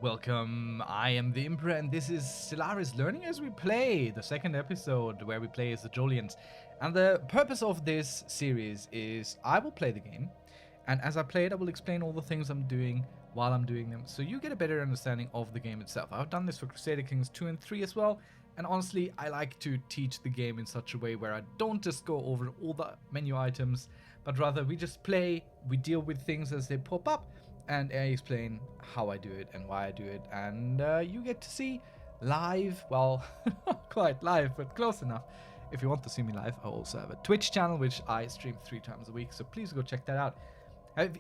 Welcome, I am the Imperor, and this is Stellaris Learning as we play, the second episode where we play as the Jolians. And the purpose of this series is I will play the game, and as I play it, I will explain all the things I'm doing while I'm doing them, so you get a better understanding of the game itself. I've done this for Crusader Kings 2 and 3 as well, and honestly, I like to teach the game in such a way where I don't just go over all the menu items, but rather we just play, we deal with things as they pop up, and I explain how I do it and why I do it, and you get to see live, well, not quite live, but close enough. If you want to see me live, I also have a Twitch channel, which I stream 3 times a week, so please go check that out.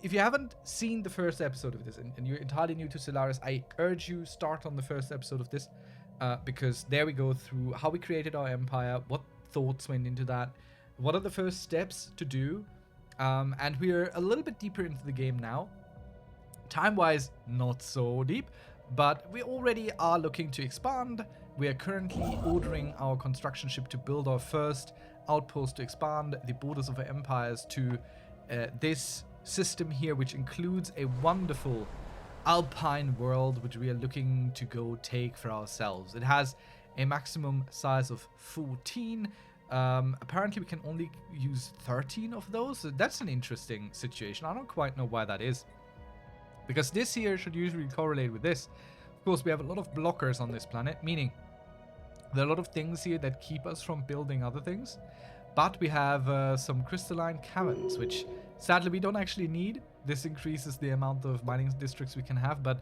If you haven't seen the first episode of this, and you're entirely new to Stellaris, I urge you start on the first episode of this, because there we go through how we created our empire, what thoughts went into that, what are the first steps to do, and we're a little bit deeper into the game now. Time-wise, not so deep, but we already are looking to expand. We are currently ordering our construction ship to build our first outpost to expand the borders of our empires to this system here, which includes a wonderful alpine world, which we are looking to go take for ourselves. It has a maximum size of 14. Apparently, we can only use 13 of those. So that's an interesting situation. I don't quite know why that is, because this here should usually correlate with this. Of course, we have a lot of blockers on this planet, meaning there are a lot of things here that keep us from building other things. But we have some crystalline caverns, which sadly we don't actually need. This increases the amount of mining districts we can have, but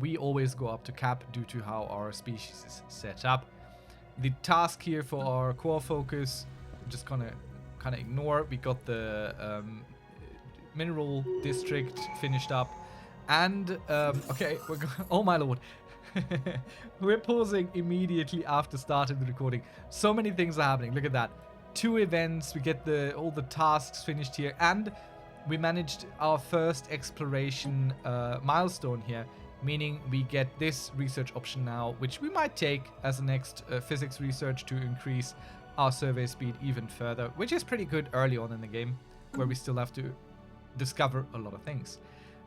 we always go up to cap due to how our species is set up. The task here for our core focus, I'm just gonna kind of ignore. We got the mineral district finished up. And, okay, we're going, oh my lord. We're pausing immediately after starting the recording. So many things are happening. Look at that. 2 events, we get all the tasks finished here, and we managed our first exploration milestone here, meaning we get this research option now, which we might take as the next physics research to increase our survey speed even further, which is pretty good early on in the game, where we still have to discover a lot of things.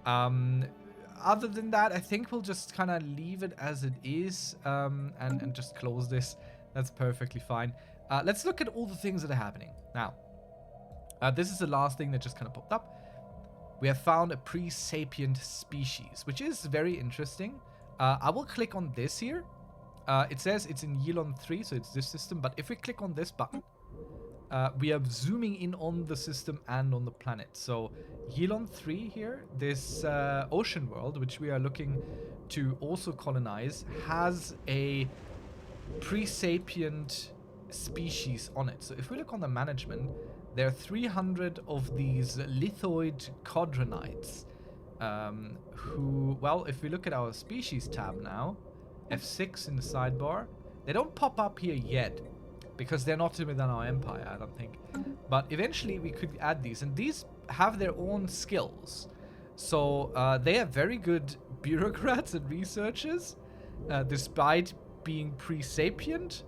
Other than that, I think we'll just kind of leave it as it is, and just close this. That's perfectly fine. Let's look at all the things that are happening. Now, this is the last thing that just kind of popped up. We have found a pre-sapient species, which is very interesting. I will click on this here. It says it's in Yelon 3, so it's this system. But if we click on this button, we are zooming in on the system and on the planet. So Yelon 3 here, this ocean world, which we are looking to also colonize, has a pre-sapient species on it. So if we look on the management, there are 300 of these lithoid quadranites, who, well, if we look at our species tab now, F6 in the sidebar, they don't pop up here yet, because they're not within our empire, I don't think. But eventually we could add these, and these have their own skills. So they are very good bureaucrats and researchers, despite being pre-sapient,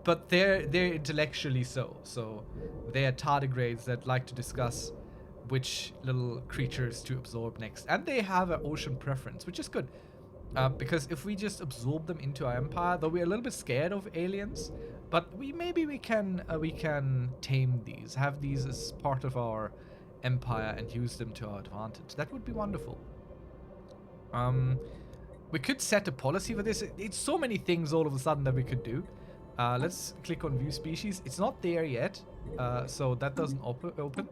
but they're intellectually so. So they are tardigrades that like to discuss which little creatures to absorb next. And they have an ocean preference, which is good. Because if we just absorb them into our empire, though we're a little bit scared of aliens, but maybe we can tame these, have these as part of our empire and use them to our advantage. That would be wonderful. We could set a policy for this. It's so many things all of a sudden that we could do. Let's click on view species. It's not there yet, so that doesn't open.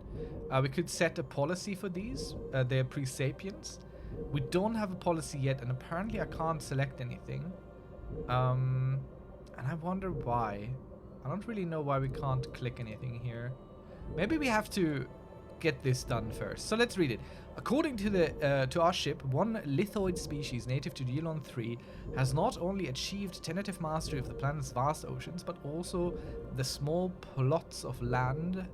We could set a policy for these. They're pre-sapients. We don't have a policy yet, and apparently I can't select anything. And I wonder why. I don't really know why we can't click anything here. Maybe we have to get this done first. So let's read it. According to our ship, one lithoid species native to Yelon 3 has not only achieved tentative mastery of the planet's vast oceans, but also the small plots of land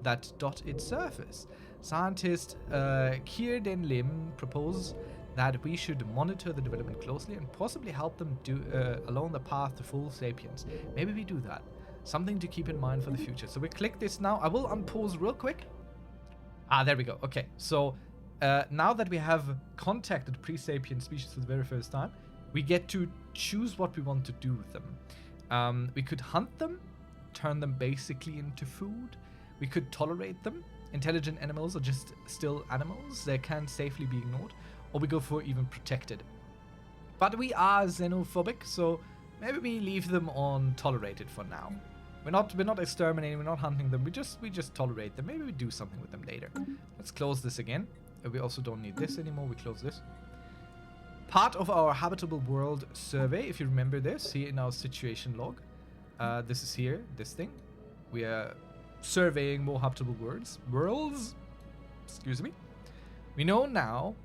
that dot its surface. Scientist Kierden Lim proposes that we should monitor the development closely and possibly help them along the path to full sapience. Maybe we do that. Something to keep in mind for the future. So we click this now. I will unpause real quick. Ah, there we go. Okay, so now that we have contacted pre-sapient species for the very first time, we get to choose what we want to do with them. We could hunt them, turn them basically into food. We could tolerate them. Intelligent animals are just still animals. They can safely be ignored. Or we go for even protected. But we are xenophobic, so maybe we leave them on tolerated for now. We're not exterminating, we're not hunting them, we just tolerate them. Maybe we do something with them later. Let's close this again. We also don't need this anymore, we close this. Part of our habitable world survey, if you remember this, here in our situation log. This is here, this thing. We are surveying more habitable worlds. Excuse me. We know now,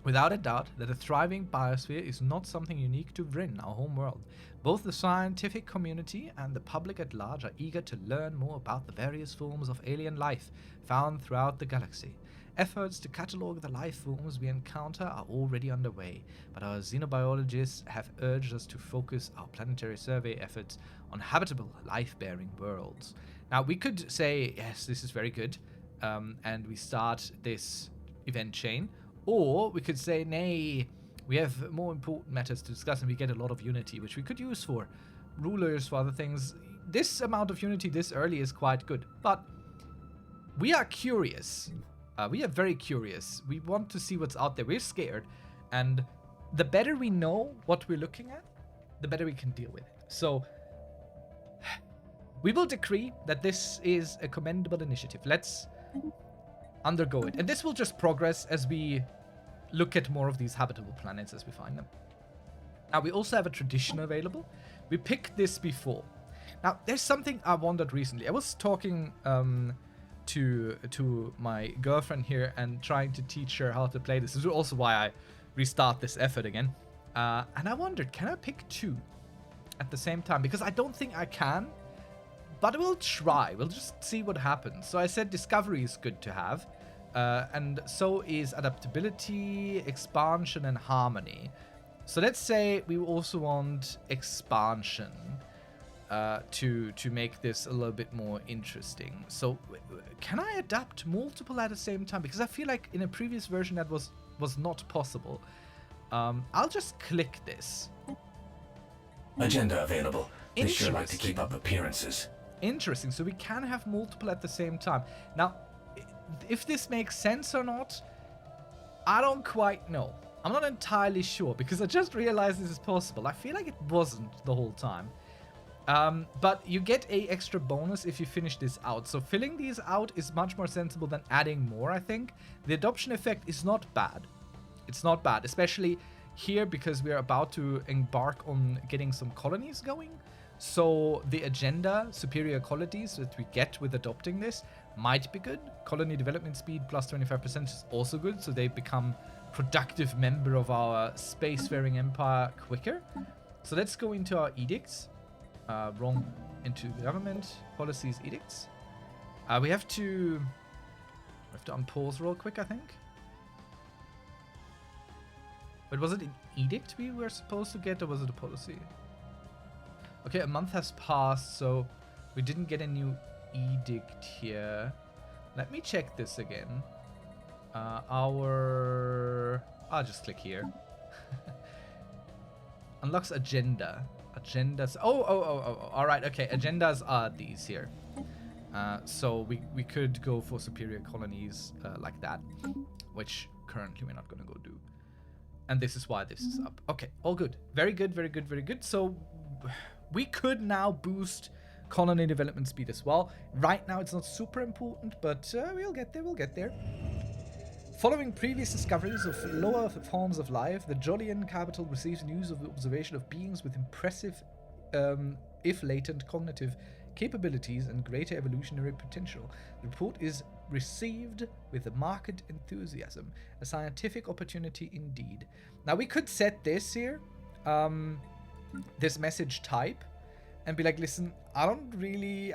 without a doubt, that a thriving biosphere is not something unique to Vryn, our home world. Both the scientific community and the public at large are eager to learn more about the various forms of alien life found throughout the galaxy. Efforts to catalogue the life forms we encounter are already underway, but our xenobiologists have urged us to focus our planetary survey efforts on habitable, life-bearing worlds. Now, we could say, yes, this is very good, and we start this event chain, or we could say, nay, we have more important matters to discuss, and we get a lot of unity, which we could use for rulers, for other things. This amount of unity this early is quite good, but we are curious. We are very curious. We want to see what's out there. We're scared. And the better we know what we're looking at, the better we can deal with it. So we will decree that this is a commendable initiative. Let's undergo it. And this will just progress as we look at more of these habitable planets as we find them. Now, we also have a tradition available. We picked this before. Now, there's something I wondered recently. I was talking to my girlfriend here and trying to teach her how to play this. This is also why I restart this effort again. And I wondered, can I pick two at the same time? Because I don't think I can, but we'll try. We'll just see what happens. So I said discovery is good to have, and so is adaptability, expansion, and harmony. So let's say we also want expansion to make this a little bit more interesting. So can I adapt multiple at the same time? Because I feel like in a previous version that was not possible. I'll just click this. Agenda available. They sure like to keep up appearances. Interesting. So we can have multiple at the same time. Now, if this makes sense or not, I don't quite know. I'm not entirely sure because I just realized this is possible. I feel like it wasn't the whole time. But you get a extra bonus if you finish this out. So filling these out is much more sensible than adding more, I think. The adoption effect is not bad. It's not bad, especially here because we are about to embark on getting some colonies going. So the agenda, superior qualities that we get with adopting this might be good. Colony development speed plus 25% is also good. So they become productive member of our spacefaring empire quicker. So let's go into our edicts. Into government policies edicts. We have to unpause real quick, I think. But was it an edict we were supposed to get, or was it a policy? Okay, a month has passed, so we didn't get a new edict here. Let me check this again. I'll just click here. Unlocks agenda. Agendas. Oh, all right. Okay, agendas are these here. So we could go for superior colonies like that, which currently we're not going to go do. And this is why this is up. Okay, all good. Very good, very good, very good. So we could now boost colony development speed as well. Right now it's not super important, but we'll get there, we'll get there. Following previous discoveries of lower forms of life, the Jolian capital receives news of the observation of beings with impressive, if latent, cognitive capabilities and greater evolutionary potential. The report is received with a marked enthusiasm, a scientific opportunity indeed. Now we could set this here, this message type, and be like, listen, I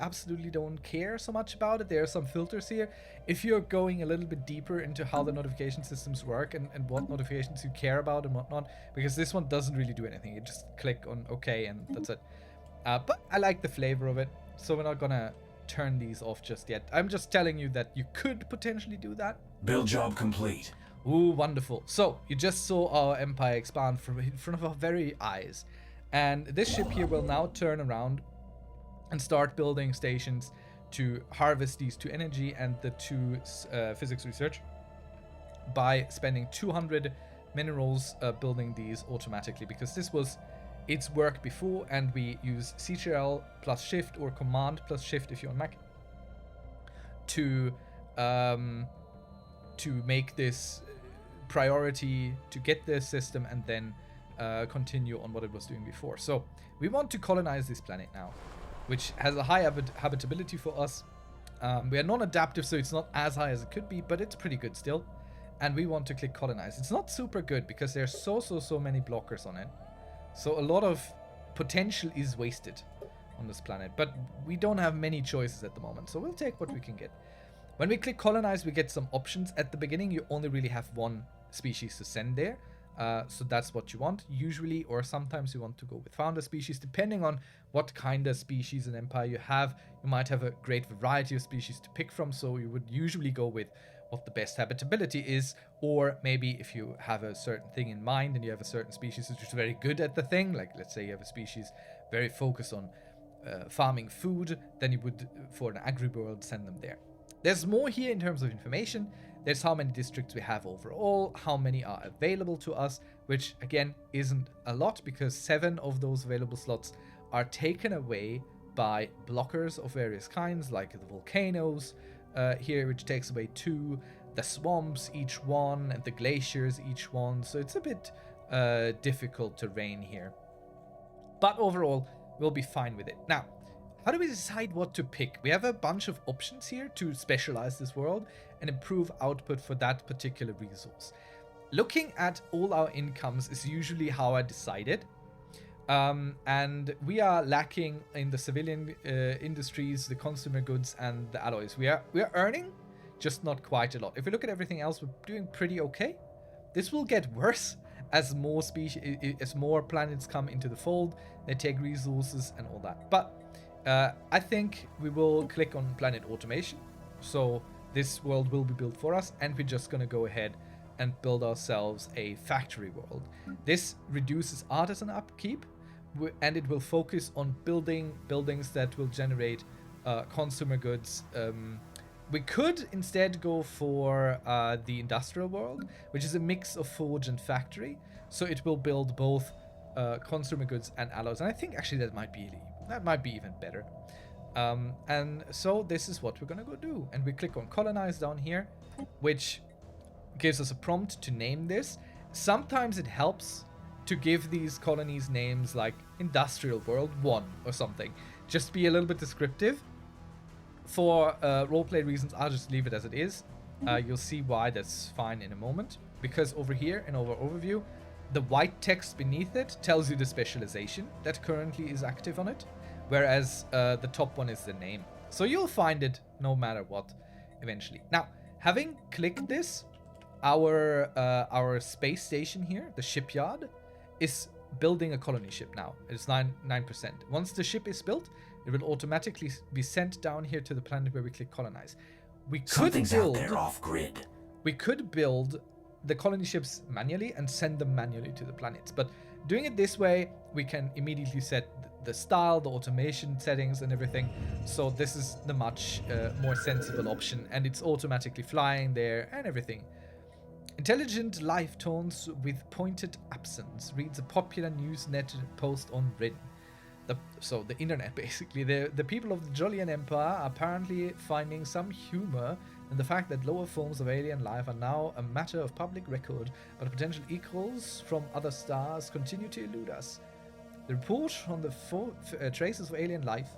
absolutely don't care so much about it. There are some filters here. If you're going a little bit deeper into how the notification systems work and what notifications you care about and whatnot, because this one doesn't really do anything. You just click on OK and that's it. But I like the flavor of it, so we're not gonna turn these off just yet. I'm just telling you that you could potentially do that. Build job complete. Ooh, wonderful. So, you just saw our empire expand from in front of our very eyes. And this ship here will now turn around and start building stations to harvest these 2 energy and the 2 physics research by spending 200 minerals building these automatically, because this was its work before, and we use CTRL plus shift or command plus shift if you're on Mac to make this priority to get this system and then continue on what it was doing before. So we want to colonize this planet now, which has a high habitability for us. We are non-adaptive, so it's not as high as it could be, but it's pretty good still. And we want to click colonize. It's not super good because there's so many blockers on it. So a lot of potential is wasted on this planet, but we don't have many choices at the moment, so we'll take what we can get. When we click colonize, we get some options. At the beginning, you only really have 1 species to send there. So that's what you want usually, or sometimes you want to go with founder species, depending on what kind of species and empire you have. You might have a great variety of species to pick from, so you would usually go with what the best habitability is, or maybe if you have a certain thing in mind and you have a certain species which is very good at the thing, like let's say you have a species very focused on farming food, then you would, for an agri-world, send them there. There's more here in terms of information. There's how many districts we have overall, how many are available to us, which again isn't a lot because 7 of those available slots are taken away by blockers of various kinds, like the volcanoes here, which takes away 2, the swamps, each one, and the glaciers, each one. So it's a bit difficult terrain here. But overall, we'll be fine with it. Now, how do we decide what to pick? We have a bunch of options here to specialize this world and improve output for that particular resource. Looking at all our incomes is usually how I decided. And we are lacking in the civilian industries, the consumer goods, and the alloys. We are earning, just not quite a lot. If we look at everything else, we're doing pretty okay. This will get worse as more as more planets come into the fold. They take resources and all that. But I think we will click on planet automation. So this world will be built for us, and we're just gonna go ahead and build ourselves a factory world. This reduces artisan upkeep, and it will focus on building buildings that will generate consumer goods. We could instead go for the industrial world, which is a mix of forge and factory. So it will build both consumer goods and alloys. And I think actually that might be even better. And so this is what we're gonna go do. And we click on colonize down here, which gives us a prompt to name this. Sometimes it helps to give these colonies names like Industrial World 1 or something. Just be a little bit descriptive. For roleplay reasons, I'll just leave it as it is. You'll see why that's fine in a moment. Because over here in our overview, the white text beneath it tells you the specialization that currently is active on it, whereas the top one is the name. So you'll find it no matter what eventually. Now, having clicked this, our space station here, the shipyard, is building a colony ship now. It's 9%. Once the ship is built, it will automatically be sent down here to the planet where we click colonize. Something's out there off grid. We could build the colony ships manually and send them manually to the planets, but doing it this way, we can immediately set the style, the automation settings and everything. So this is the much more sensible option, and it's automatically flying there and everything. Intelligent life tones with pointed absence reads a popular Newsnet post on Rin. So the internet, basically. The people of the Jolian Empire are apparently finding some humor in the fact that lower forms of alien life are now a matter of public record, but potential equals from other stars continue to elude us. The report on the traces of alien life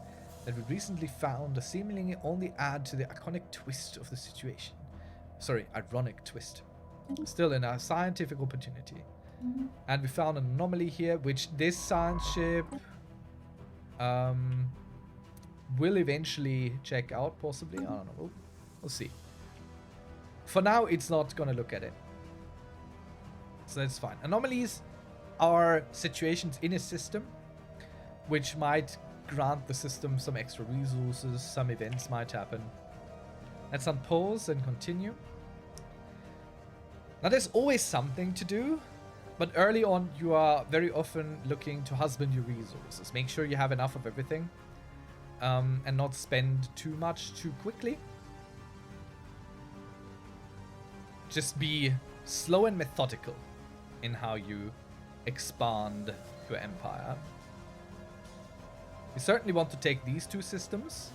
that we recently found seemingly only add to the iconic twist of the situation. Sorry, ironic twist. Still in a scientific opportunity. And we found an anomaly here, which this science ship will eventually check out, possibly. I don't know. We'll see. For now, it's not gonna look at it. So that's fine. Anomalies are situations in a system which might grant the system some extra resources, some events might happen. Let's unpause and continue. Now there's always something to do, but early on you are very often looking to husband your resources. Make sure you have enough of everything, and not spend too much too quickly. Just be slow and methodical in how you expand your empire. We certainly want to take these 2 systems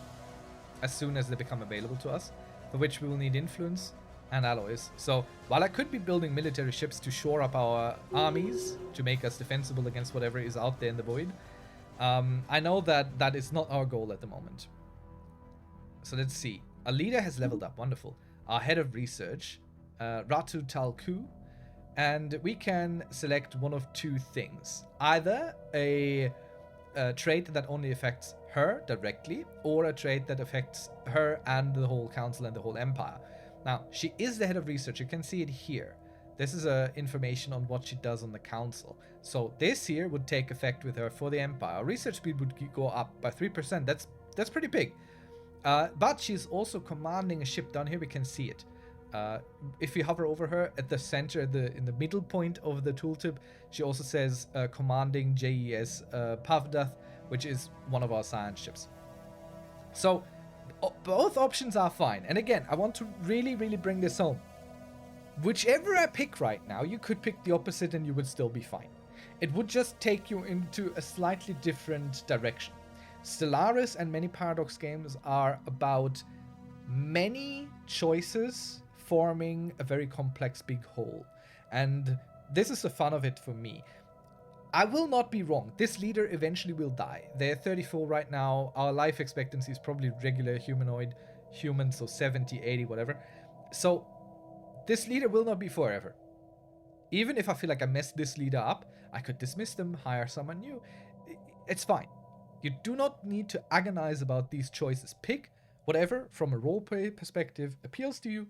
as soon as they become available to us, for which we will need influence and alloys. So while I could be building military ships to shore up our armies, to make us defensible against whatever is out there in the void, I know that that is not our goal at the moment. So let's see. Our leader has leveled up. Wonderful. Our head of research, Ratu Talku, and we can select one of 2 things. Either a trait that only affects her directly, or a trait that affects her and the whole council and the whole empire. Now, she is the head of research. You can see it here. This is information on what she does on the council. So this here would take effect with her for the empire. Research speed would go up by 3%. That's pretty big. But she's also commanding a ship down here. We can see it. If we hover over her at the center, in the middle point of the tooltip, she also says commanding JES Pavdath, which is one of our science ships. So both options are fine. And again, I want to really, really bring this home. Whichever I pick right now, you could pick the opposite and you would still be fine. It would just take you into a slightly different direction. Stellaris and many Paradox games are about many choices forming a very complex big whole. And this is the fun of it for me. I will not be wrong. This leader eventually will die. They're 34 right now. Our life expectancy is probably regular humanoid human, so 70, 80, whatever. So this leader will not be forever. Even if I feel like I messed this leader up, I could dismiss them, hire someone new. It's fine. You do not need to agonize about these choices. Pick whatever from a roleplay perspective appeals to you,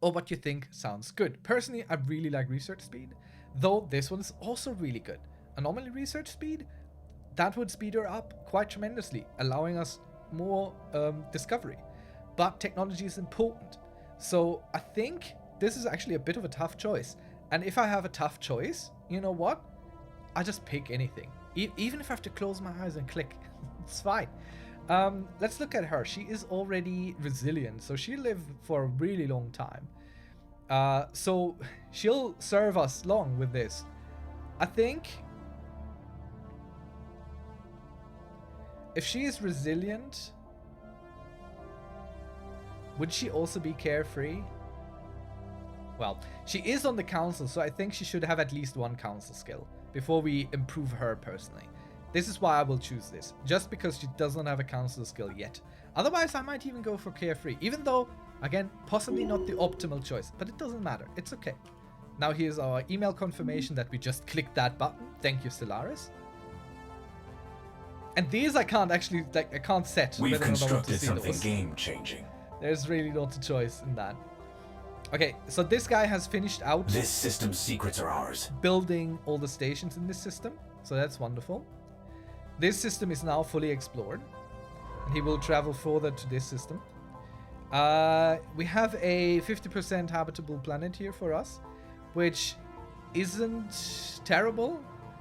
or what you think sounds good. Personally, I really like research speed, though this one is also really good. Anomaly research speed, that would speed her up quite tremendously, allowing us more discovery. But technology is important. So I think this is actually a bit of a tough choice. And if I have a tough choice, you know what? I just pick anything. Even if I have to close my eyes and click, it's fine. Let's look at her. She is already resilient, so she'll live for a really long time. So she'll serve us long with this. I think if she is resilient, would she also be carefree? Well, she is on the council, so I think she should have at least one council skill before we improve her personally. This is why I will choose this, just because she does not have a council skill yet. Otherwise, I might even go for carefree, even though, again, possibly not the optimal choice, but it doesn't matter. It's okay. Now here's our email confirmation that we just clicked that button. Thank you, Stellaris. And these I can't actually, I can't set. We've constructed something game-changing. There's really not a choice in that. Okay, so this guy has finished out. This system's secrets are ours. Building all the stations in this system, so that's wonderful. This system is now fully explored, and he will travel further to this system. We have a 50% habitable planet here for us, which isn't terrible.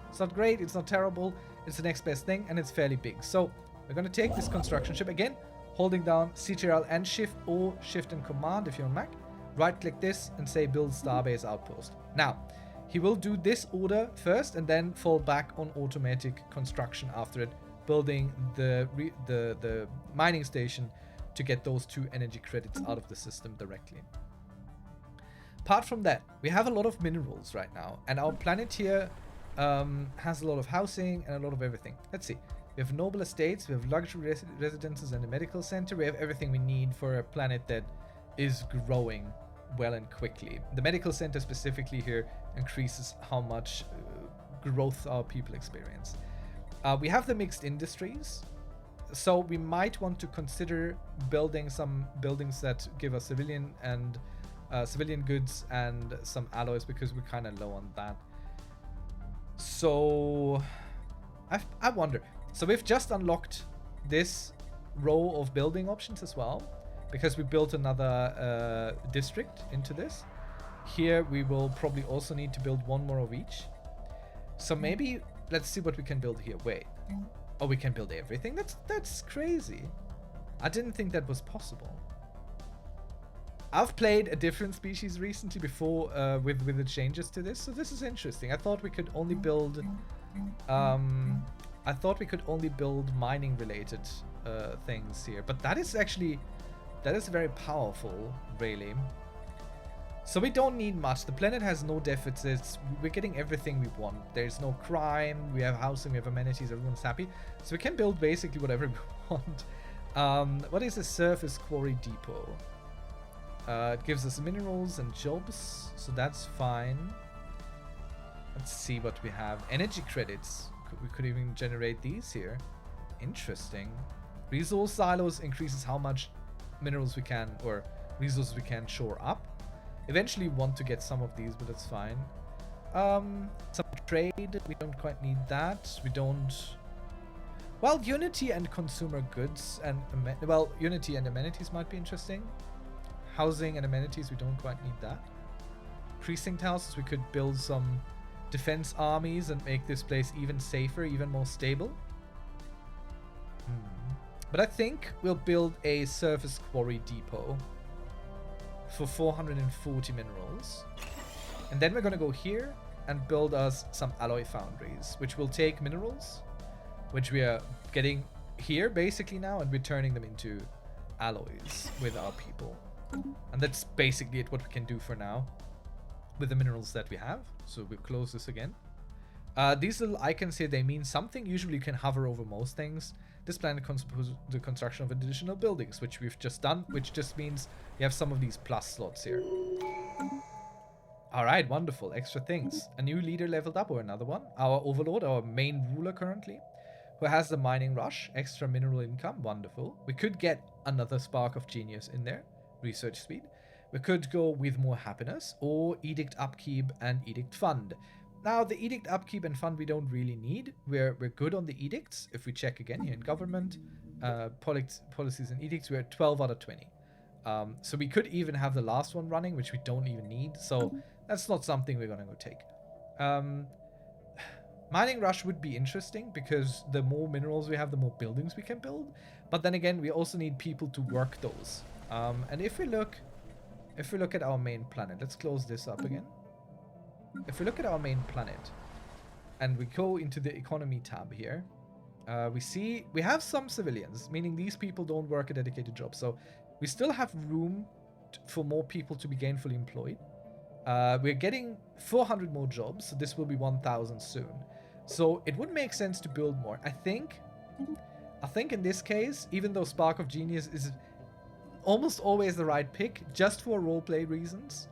It's not great, it's not terrible. It's the next best thing, and it's fairly big. So we're going to take this construction ship again, holding down Ctrl and Shift, or Shift and Command if you're on Mac. Right click this and say build Starbase Outpost. Now, he will do this order first and then fall back on automatic construction after it, building the mining station to get those 2 energy credits out of the system directly. Apart from that, we have a lot of minerals right now, and our planet here has a lot of housing and a lot of everything. Let's see. We have noble estates, we have luxury residences and a medical center. We have everything we need for a planet that is growing well and quickly. The medical center specifically here increases how much growth our people experience. We have the mixed industries, so we might want to consider building some buildings that give us civilian and civilian goods and some alloys, because we're kind of low on that. So I wonder. So we've just unlocked this row of building options as well, because we built another district into this. Here we will probably also need to build one more of each. So maybe let's see what we can build here. Wait. Oh, we can build everything? That's crazy. I didn't think that was possible. I've played a different species recently before with the changes to this, so this is interesting. I thought we could only build mining related things here, but that is very powerful, really. So we don't need much. The planet has no deficits. We're getting everything we want. There's no crime. We have housing. We have amenities. Everyone's happy. So we can build basically whatever we want. What is a surface quarry depot? It gives us minerals and jobs, so that's fine. Let's see what we have. Energy credits. We could even generate these here. Interesting. Resource silos increases how much minerals we can, or resources we can shore up. Eventually want to get some of these, but that's fine. Some trade. We don't quite need that. We don't... Well, Unity and consumer goods and... Well, Unity and amenities might be interesting. Housing and amenities, we don't quite need that. Precinct houses, we could build some defense armies and make this place even safer, even more stable. But I think we'll build a surface quarry depot for 440 minerals. And then we're going to go here and build us some alloy foundries, which will take minerals, which we are getting here basically now, and we're turning them into alloys with our people. And that's basically it, what we can do for now with the minerals that we have. So we'll close this again. These little icons here, they mean something. Usually you can hover over most things. This planet composes the construction of additional buildings, which we've just done, which just means you have some of these plus slots here. Alright, wonderful. Extra things. A new leader leveled up, or another one. Our overlord, our main ruler currently, who has the mining rush. Extra mineral income. Wonderful. We could get another spark of genius in there. Research speed. We could go with more happiness, or edict upkeep and edict fund. Now, the edict upkeep and fund we don't really need. We're good on the edicts. If we check again here in government, policies and edicts, we're at 12 out of 20. So we could even have the last one running, which we don't even need. So that's not something we're gonna go take. Mining rush would be interesting because the more minerals we have, the more buildings we can build. But then again, we also need people to work those. And if we look at our main planet, let's close this up again. If we look at our main planet and we go into the economy tab here, we see we have some civilians, meaning these people don't work a dedicated job. So we still have room for more people to be gainfully employed. We're getting 400 more jobs, so this will be 1,000 soon. So it would make sense to build more. I think in this case, even though Spark of Genius is almost always the right pick, just for roleplay reasons,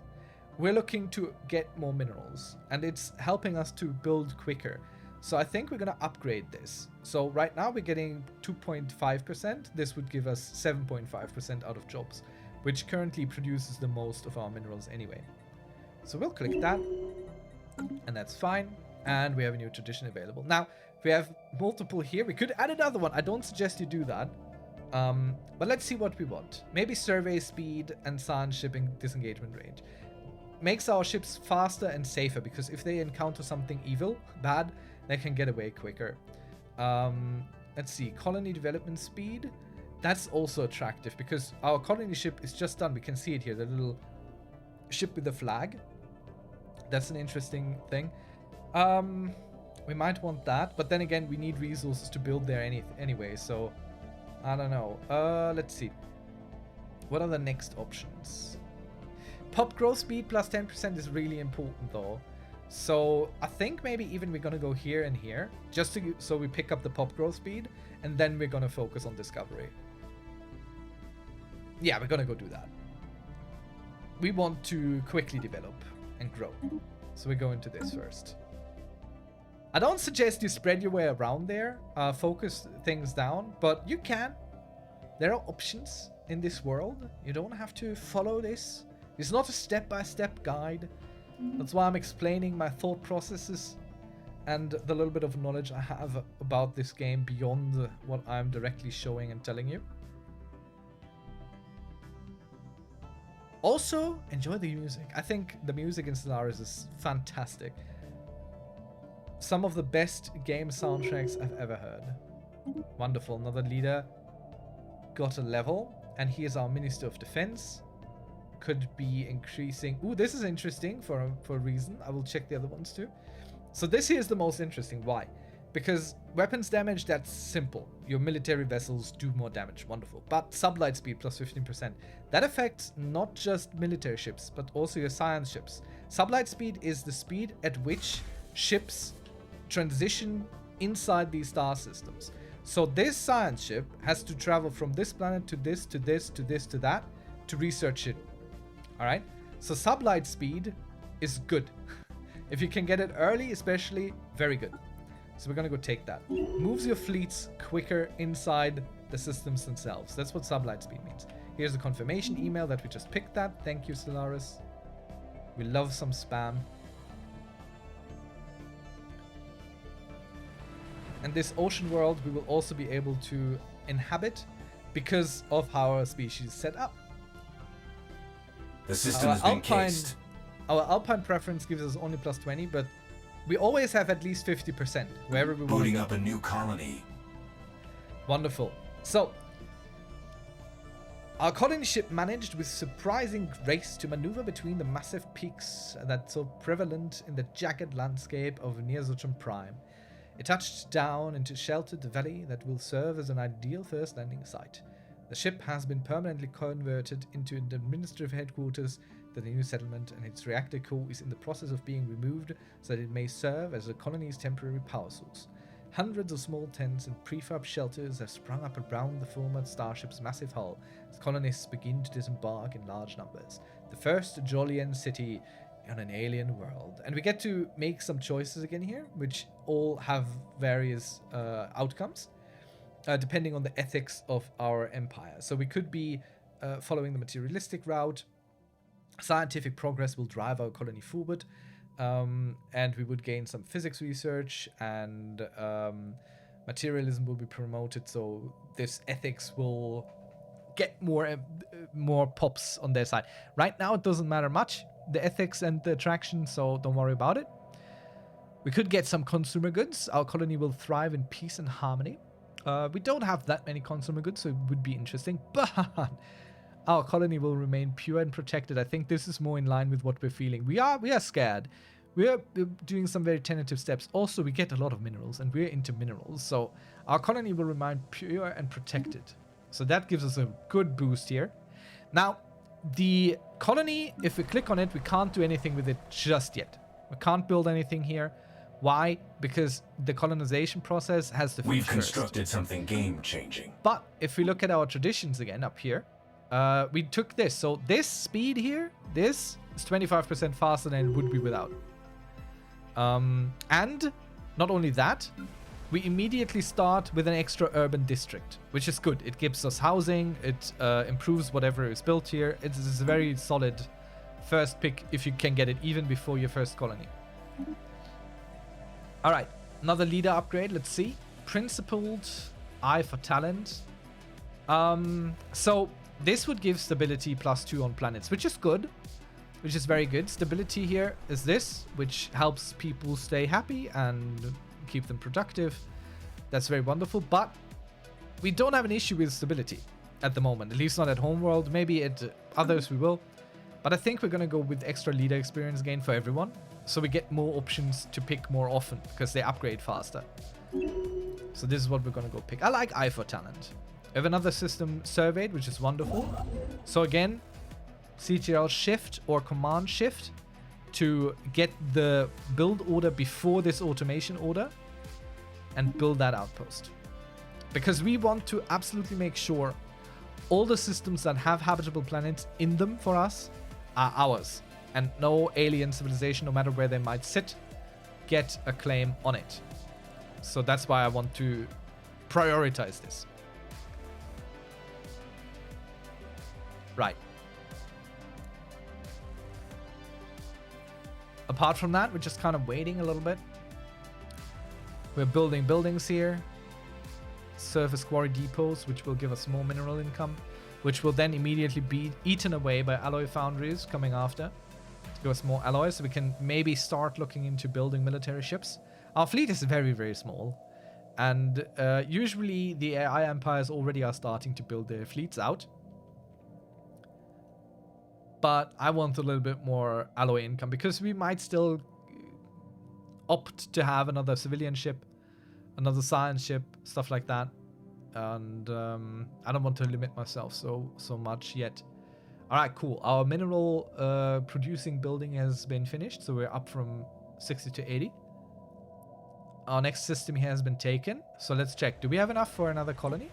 we're looking to get more minerals, and it's helping us to build quicker. So I think we're going to upgrade this. So right now we're getting 2.5%. This would give us 7.5% out of jobs, which currently produces the most of our minerals anyway. So we'll click that, and that's fine. And we have a new tradition available. Now, if we have multiple here, we could add another one. I don't suggest you do that. But let's see what we want. Maybe survey speed and science shipping disengagement range. Makes our ships faster and safer, because if they encounter something evil, bad, they can get away quicker. Let's see, colony development speed. That's also attractive because our colony ship is just done. We can see it here, the little ship with the flag. That's an interesting thing. We might want that, but then again, we need resources to build there anyway, so I don't know. Let's see. What are the next options? Pop growth speed plus 10% is really important though. So I think maybe even we're gonna go here and here, just so we pick up the pop growth speed, and then we're gonna focus on discovery. Yeah, we're gonna go do that. We want to quickly develop and grow, so we go into this first. I don't suggest you spread your way around there, focus things down, but you can. There are options in this world. You don't have to follow this. It's not a step-by-step guide. That's why I'm explaining my thought processes and the little bit of knowledge I have about this game beyond what I'm directly showing and telling you. Also, enjoy the music. I think the music in Stellaris is fantastic. Some of the best game soundtracks I've ever heard. Wonderful. Another leader got a level. And here's our Minister of Defense. Could be increasing. Ooh, this is interesting for a reason. I will check the other ones too. So this here is the most interesting. Why? Because weapons damage, that's simple. Your military vessels do more damage. Wonderful. But sublight speed plus 15%. That affects not just military ships, but also your science ships. Sublight speed is the speed at which ships transition inside these star systems. So this science ship has to travel from this planet to this, to this, to this, to that, to research it. Alright? So sublight speed is good. If you can get it early, especially, very good. So we're gonna go take that. Moves your fleets quicker inside the systems themselves. That's what sublight speed means. Here's the confirmation email that we just picked that. Thank you, Stellaris. We love some spam. And this ocean world we will also be able to inhabit because of how our species is set up. The system has been cased. Our Alpine preference gives us only plus 20, but we always have at least 50% wherever we want. Booting up a new colony. Wonderful. So, our colony ship managed with surprising grace to maneuver between the massive peaks that so prevalent in the jagged landscape of Near Zutron Prime. It touched down into a sheltered valley that will serve as an ideal first landing site. The ship has been permanently converted into an administrative headquarters to the new settlement, and its reactor core is in the process of being removed so that it may serve as the colony's temporary power source. Hundreds of small tents and prefab shelters have sprung up around the former starship's massive hull as colonists begin to disembark in large numbers. The first Jolian city on an alien world. And we get to make some choices again here, which all have various outcomes, depending on the ethics of our empire. So we could be following the materialistic route. Scientific progress will drive our colony forward, and we would gain some physics research, and materialism will be promoted, so this ethics will get more pops on their side. Right now it doesn't matter much, the ethics and the attraction, so don't worry about it. We could get some consumer goods. Our colony will thrive in peace and harmony. We don't have that many consumer goods, so it would be interesting, but our colony will remain pure and protected. I think this is more in line with what we're feeling. We are scared. We're doing some very tentative steps. Also, we get a lot of minerals, and we're into minerals, so our colony will remain pure and protected. So that gives us a good boost here. Now, the colony, if we click on it, we can't do anything with it just yet. We can't build anything here. Why? Because the colonization process has to finish We've constructed something game-changing. But if we look at our traditions again up here, we took this. So this speed here, this is 25% faster than it would be without. And not only that, we immediately start with an extra urban district, which is good. It gives us housing. It improves whatever is built here. It's a very solid first pick if you can get it even before your first colony. All right, another leader upgrade. Let's see. Principled, Eye for Talent. So this would give stability +2 on planets, which is good, which is very good. Stability here is this, which helps people stay happy and keep them productive. That's very wonderful, but we don't have an issue with stability at the moment, at least not at Homeworld. Maybe at others we will, but I think we're gonna go with extra leader experience gain for everyone, so we get more options to pick more often because they upgrade faster. So this is what we're gonna go pick. I like Eye for Talent. We have another system surveyed, which is wonderful. So again, CTRL shift or command shift to get the build order before this automation order and build that outpost. Because we want to absolutely make sure all the systems that have habitable planets in them for us are ours. And no alien civilization, no matter where they might sit, get a claim on it. So that's why I want to prioritize this. Right. Apart from that, we're just kind of waiting a little bit. We're building buildings here. Surface quarry depots, which will give us more mineral income. which will then immediately be eaten away by alloy foundries coming after to give us more alloys, so we can maybe start looking into building military ships. Our fleet is very, very small, and usually the AI empires already are starting to build their fleets out. But I want a little bit more alloy income, because we might still opt to have another civilian ship, another science ship, stuff like that. And I don't want to limit myself so much yet. All right, cool. Our mineral producing building has been finished, so we're up from 60 to 80. Our next system here has been taken, so let's check. Do we have enough for another colony?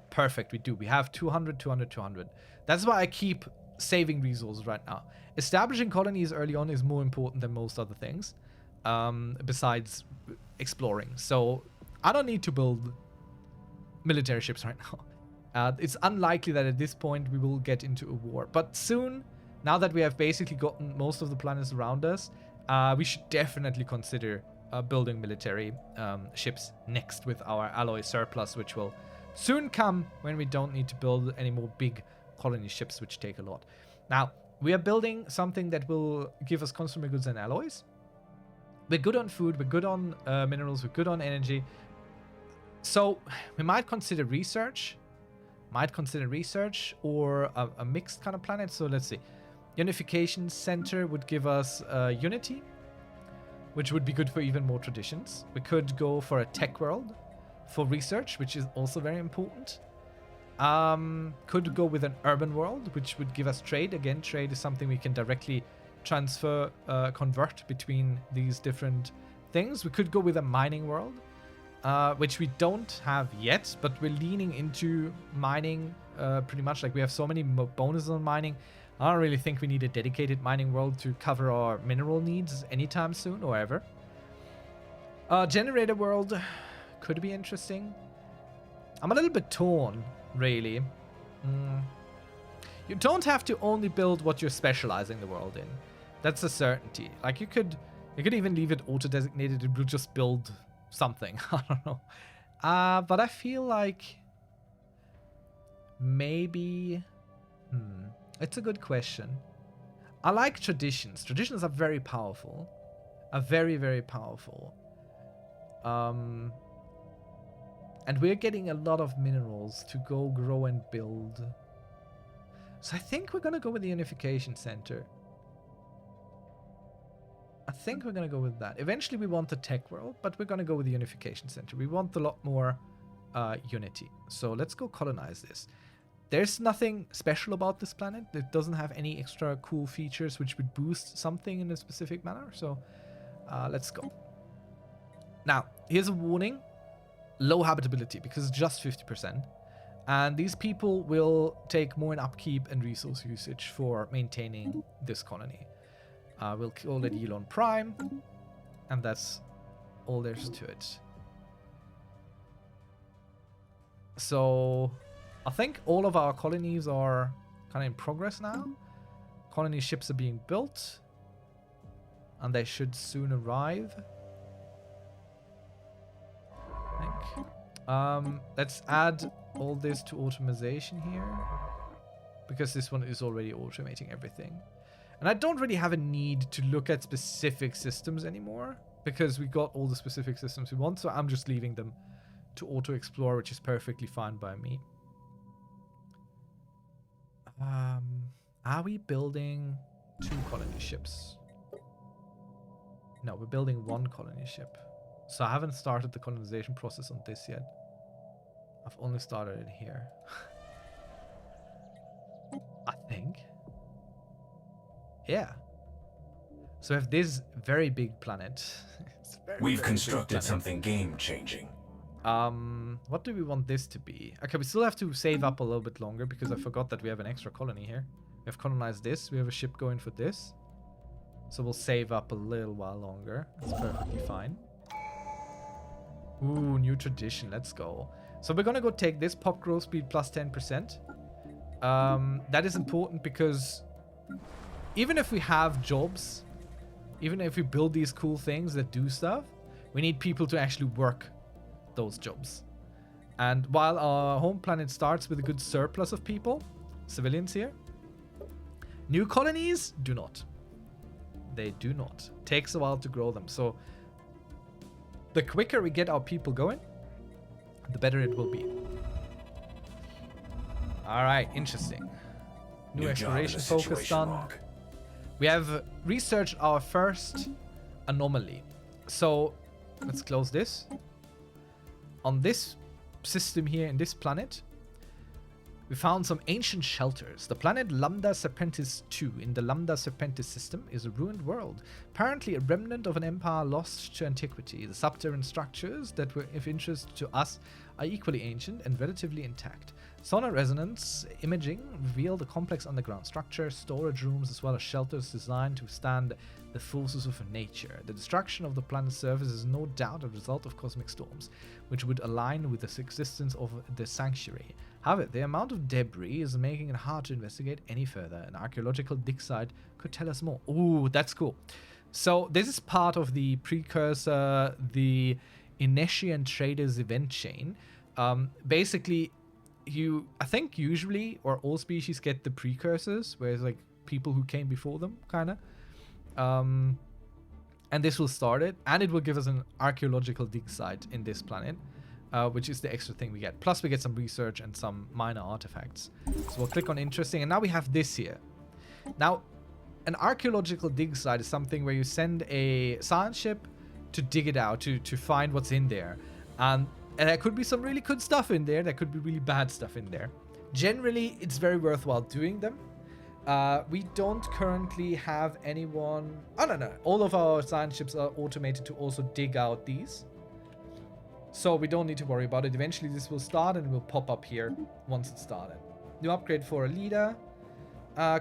Perfect, we do. We have 200, 200, 200. That's why I keep saving resources right now. Establishing colonies early on is more important than most other things, besides exploring. So I don't need to build military ships right now. It's unlikely that at this point we will get into a war, but soon, now that we have basically gotten most of the planets around us, we should definitely consider building military ships next with our alloy surplus, which will soon come when we don't need to build any more big colony ships, which take a lot. Now, we are building something that will give us consumer goods and alloys. We're good on food, we're good on minerals, we're good on energy. So we might consider research, or a mixed kind of planet. So let's see. Unification Center would give us unity, which would be good for even more traditions. We could go for a tech world for research, which is also very important. Could go with an urban world, which would give us trade. Again, trade is something we can directly transfer, convert between these different things. We could go with a mining world, which we don't have yet, but we're leaning into mining pretty much. Like, we have so many bonuses on mining. I don't really think we need a dedicated mining world to cover our mineral needs anytime soon or ever. Generator world could be interesting. I'm a little bit torn, really. You don't have to only build what you're specializing the world in. That's a certainty. Like, you could even leave it auto-designated. It will just build something. I don't know. But I feel like maybe... It's a good question. I like traditions. Traditions are very powerful. Are very, very powerful. And we're getting a lot of minerals to go grow and build. So I think we're going to go with the Unification Center. I think we're going to go with that. Eventually we want the tech world, but we're going to go with the Unification Center. We want a lot more unity. So let's go colonize this. There's nothing special about this planet. It doesn't have any extra cool features which would boost something in a specific manner. So let's go. Now, here's a warning. Low habitability, because it's just 50%. And these people will take more in upkeep and resource usage for maintaining this colony. We'll call it Elon Prime. And that's all there's to it. So I think all of our colonies are kind of in progress now. Colony ships are being built. And they should soon arrive. I think. Let's add all this to automation here. Because this one is already automating everything. And I don't really have a need to look at specific systems anymore. Because we got all the specific systems we want. So I'm just leaving them to auto-explore, which is perfectly fine by me. Are we building 2 colony ships? No, we're building 1 colony ship. So I haven't started the colonization process on this yet. I've only started it here. I think. Yeah. So we have this very big planet. We've constructed something game-changing. What do we want this to be? Okay, we still have to save up a little bit longer because I forgot that we have an extra colony here. We have colonized this. We have a ship going for this. So we'll save up a little while longer. That's perfectly fine. Ooh, new tradition. Let's go. So we're gonna go take this pop growth speed plus 10%. That is important because even if we have jobs, even if we build these cool things that do stuff, we need people to actually work those jobs. And while our home planet starts with a good surplus of people, civilians here. New colonies do not. They do not. Takes a while to grow them. So the quicker we get our people going, the better it will be. All right, interesting. New exploration focus done. Log. We have researched our first anomaly. So let's close this. On this system here in this planet, we found some ancient shelters. The planet Lambda Serpentis 2 in the Lambda Serpentis system is a ruined world, apparently a remnant of an empire lost to antiquity. The subterranean structures that were of interest to us are equally ancient and relatively intact. Sonar resonance imaging revealed a complex underground structure, storage rooms, as well as shelters designed to withstand the forces of nature. The destruction of the planet's surface is no doubt a result of cosmic storms, which would align with the existence of the sanctuary. However, the amount of debris is making it hard to investigate any further. An archaeological dig site could tell us more. Ooh, that's cool. So this is part of the precursor, the Initian Traders event chain. Basically, I think usually, or all species get the precursors, where it's like people who came before them, kind of. And this will start it, and it will give us an archaeological dig site in this planet, which is the extra thing we get. Plus we get some research and some minor artifacts. So we'll click on interesting, and now we have this here. Now, an archaeological dig site is something where you send a science ship to dig it out, to find what's in there. And there could be some really good stuff in there. There could be really bad stuff in there. Generally, it's very worthwhile doing them. We don't currently have anyone... Oh, no. All of our science ships are automated to also dig out these. So we don't need to worry about it. Eventually, this will start and will pop up here once it's started. New upgrade for a leader.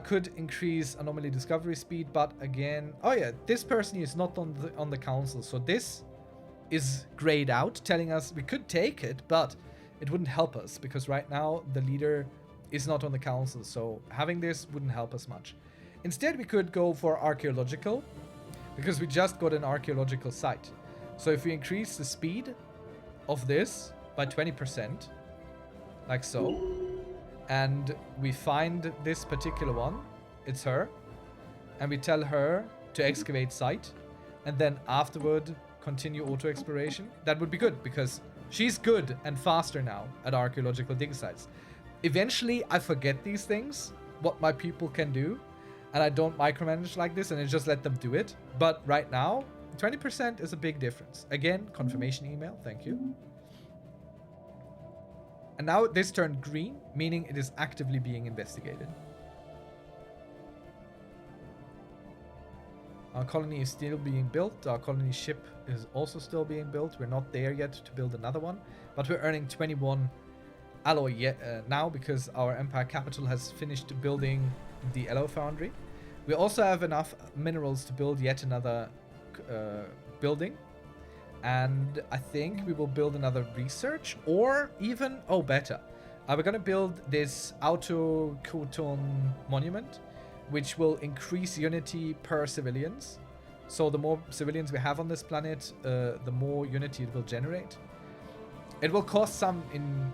Could increase anomaly discovery speed, but again... Oh, yeah. This person is not on the council. So this is grayed out, telling us we could take it, but it wouldn't help us because right now the leader is not on the council, so having this wouldn't help us much. Instead, we could go for archaeological because we just got an archaeological site. So if we increase the speed of this by 20%, like so, and we find this particular one, it's her, and we tell her to excavate site, and then afterward continue auto exploration, that would be good because she's good and faster now at archaeological dig sites. Eventually, I forget these things, what my people can do, and I don't micromanage like this and I just let them do it. But right now, 20% is a big difference. Again, confirmation email, thank you. And now this turned green, meaning it is actively being investigated. Our colony is still being built. Our colony ship is also still being built. We're not there yet to build another one, but we're earning 21 alloy yet now because our Empire capital has finished building the alloy foundry. We also have enough minerals to build yet another building, and I think we will build another research or even better. We're gonna build this Autocoton monument, which will increase unity per civilians. So the more civilians we have on this planet, the more unity it will generate. It will cost some in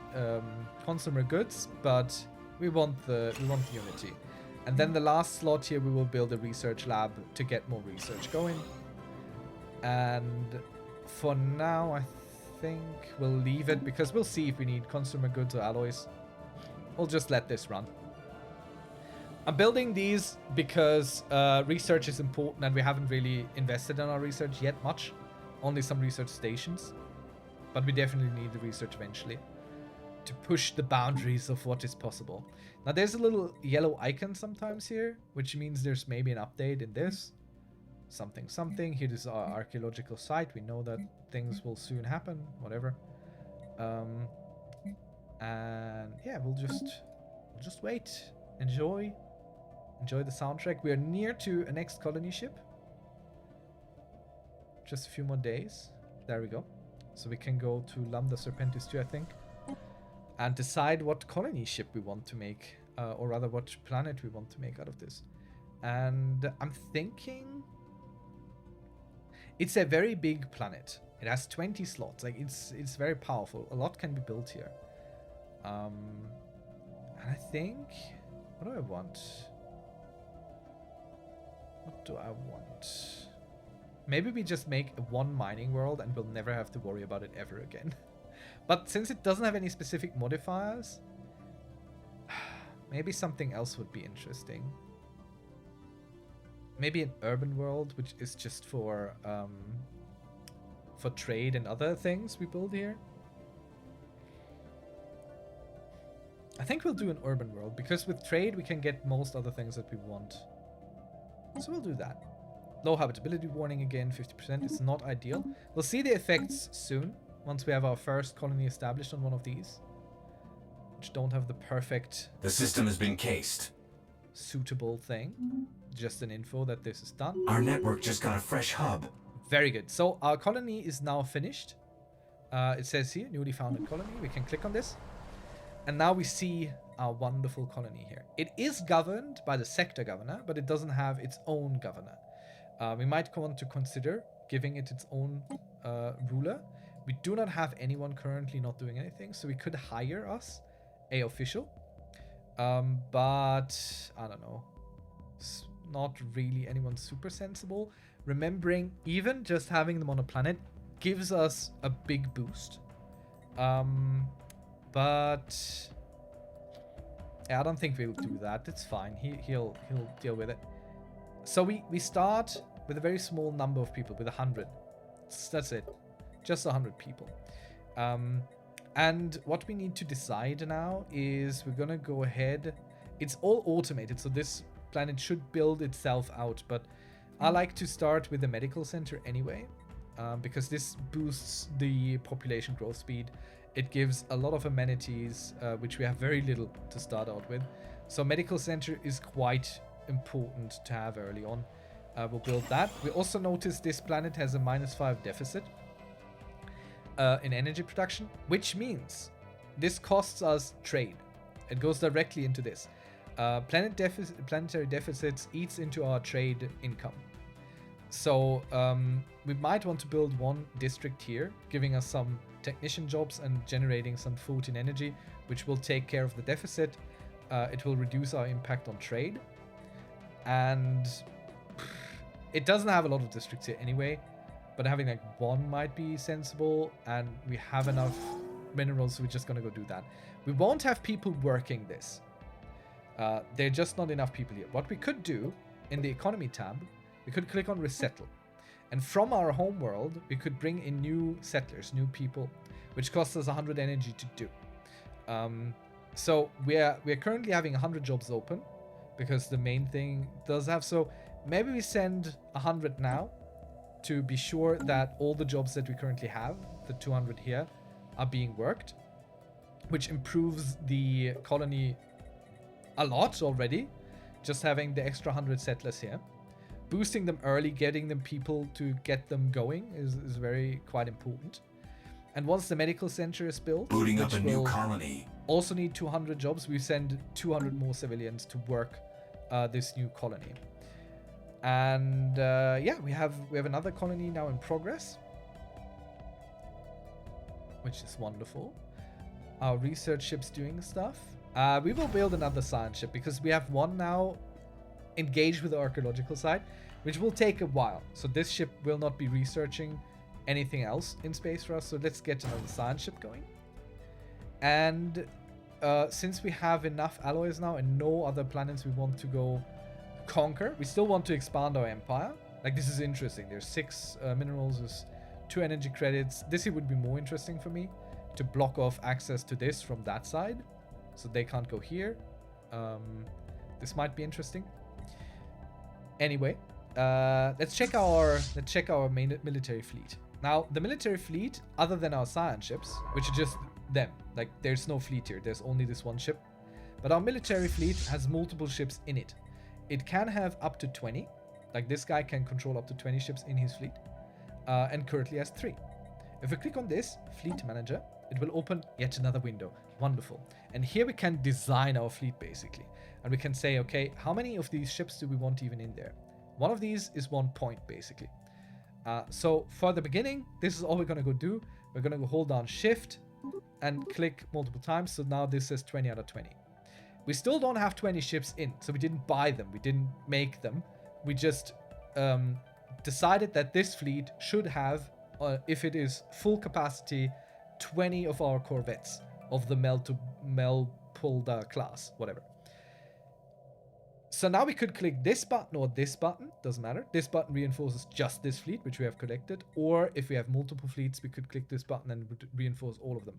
consumer goods, but we want the unity. And then the last slot here, we will build a research lab to get more research going. And for now, I think we'll leave it because we'll see if we need consumer goods or alloys. We'll just let this run. I'm building these because research is important and we haven't really invested in our research yet much. Only some research stations. But we definitely need the research eventually to push the boundaries of what is possible. Now there's a little yellow icon sometimes here, which means there's maybe an update in this. Something. Here is our archaeological site. We know that things will soon happen, whatever. And yeah, we'll just wait. Enjoy the soundtrack. We are near to a next colony ship. Just a few more days. There we go. So we can go to Lambda Serpentis 2, I think, and decide what colony ship we want to make, or rather what planet we want to make out of this. And I'm thinking it's a very big planet. It has 20 slots. Like it's very powerful. A lot can be built here. And I think What do I want? What do I want? Maybe we just make one mining world and we'll never have to worry about it ever again. But since it doesn't have any specific modifiers, maybe something else would be interesting. Maybe an urban world, which is just for trade and other things we build here. I think we'll do an urban world, because with trade we can get most other things that we want. So we'll do that. Low habitability warning again, 50%. It's not ideal. We'll see the effects soon, once we have our first colony established on one of these. Which don't have the perfect... The system has been cased. Suitable thing. Just an info that this is done. Our network just got a fresh hub. Very good. So our colony is now finished. It says here, newly founded colony. We can click on this. And now we see our wonderful colony here. It is governed by the sector governor, but it doesn't have its own governor. We might want to consider giving it its own ruler. We do not have anyone currently not doing anything, so we could hire us a official. But I don't know. It's not really anyone super sensible. Remembering, even just having them on a planet gives us a big boost. But yeah, I don't think we'll do that. It's fine. He'll deal with it. So we start with a very small number of people, with 100. That's it. Just 100 people. And what we need to decide now is we're gonna go ahead. It's all automated, so this planet should build itself out, but I like to start with the medical center anyway, because this boosts the population growth speed. It gives a lot of amenities, which we have very little to start out with. So medical center is quite important to have early on. We'll build that. We also notice this planet has a -5 deficit in energy production, which means this costs us trade. It goes directly into this. Planetary deficits eats into our trade income. So we might want to build one district here, giving us some technician jobs and generating some food and energy, which will take care of the deficit. It will reduce our impact on trade. And it doesn't have a lot of districts here anyway, but having like one might be sensible, and we have enough minerals, so we're just gonna go do that. We won't have people working this. There are just not enough people here. What we could do in the economy tab, we could click on resettle. And from our home world, we could bring in new settlers, new people, which costs us 100 energy to do. So we're currently having 100 jobs open, because the main thing does have. So maybe we send 100 now to be sure that all the jobs that we currently have, the 200 here, are being worked, which improves the colony a lot already. Just having the extra 100 settlers here. Boosting them early, getting them people to get them going is quite important. And once the medical center is built, booting up a new colony, also need 200 jobs, we send 200 more civilians to work this new colony. And yeah, we have another colony now in progress, which is wonderful. Our research ship's doing stuff. We will build another science ship, because we have one now engaged with the archaeological side, which will take a while. So this ship will not be researching anything else in space for us. So let's get another science ship going. And since we have enough alloys now and no other planets we want to go conquer, we still want to expand our empire. Like, this is interesting. There's 6 minerals, there's 2 energy credits. This would be more interesting for me, to block off access to this from that side, so they can't go here. This might be interesting. Anyway, let's check our main military fleet. Now, the military fleet, other than our science ships, which are just them, like there's no fleet here, there's only this one ship. But our military fleet has multiple ships in it. It can have up to 20, like this guy can control up to 20 ships in his fleet, and currently has 3. If we click on this fleet manager, it will open yet another window. Wonderful. And here we can design our fleet basically. And we can say, okay, how many of these ships do we want even in there? One of these is 1 point basically. So for the beginning, this is all we're gonna go do. We're gonna go hold down shift and click multiple times. So now this says 20 out of 20. We still don't have 20 ships in, so we didn't buy them. We didn't make them. We just decided that this fleet should have, if it is full capacity, 20 of our corvettes of the Melpulda class, whatever. So now we could click this button or this button, doesn't matter. This button reinforces just this fleet, which we have collected. Or if we have multiple fleets, we could click this button and reinforce all of them.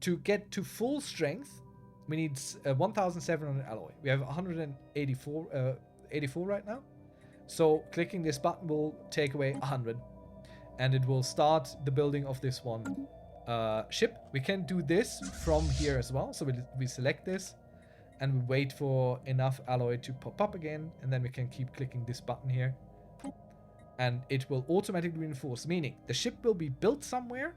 To get to full strength, we need 1,700 alloy. We have 84 right now. So clicking this button will take away 100. And it will start the building of this one ship. We can do this from here as well. So we select this. And we wait for enough alloy to pop up again. And then we can keep clicking this button here. And it will automatically reinforce. Meaning, the ship will be built somewhere.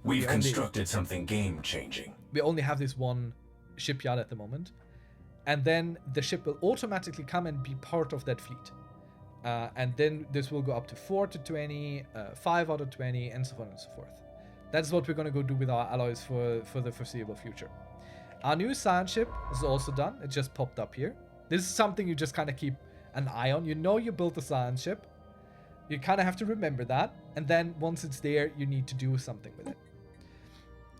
We've constructed something game-changing. We only have this one shipyard at the moment. And then the ship will automatically come and be part of that fleet. And then this will go up to 4 out of 20, 5 out of 20, and so on and so forth. That's what we're going to go do with our alloys for the foreseeable future. Our new science ship is also done. It just popped up here. This is something you just kind of keep an eye on. You know you built a science ship. You kind of have to remember that. And then once it's there, you need to do something with it.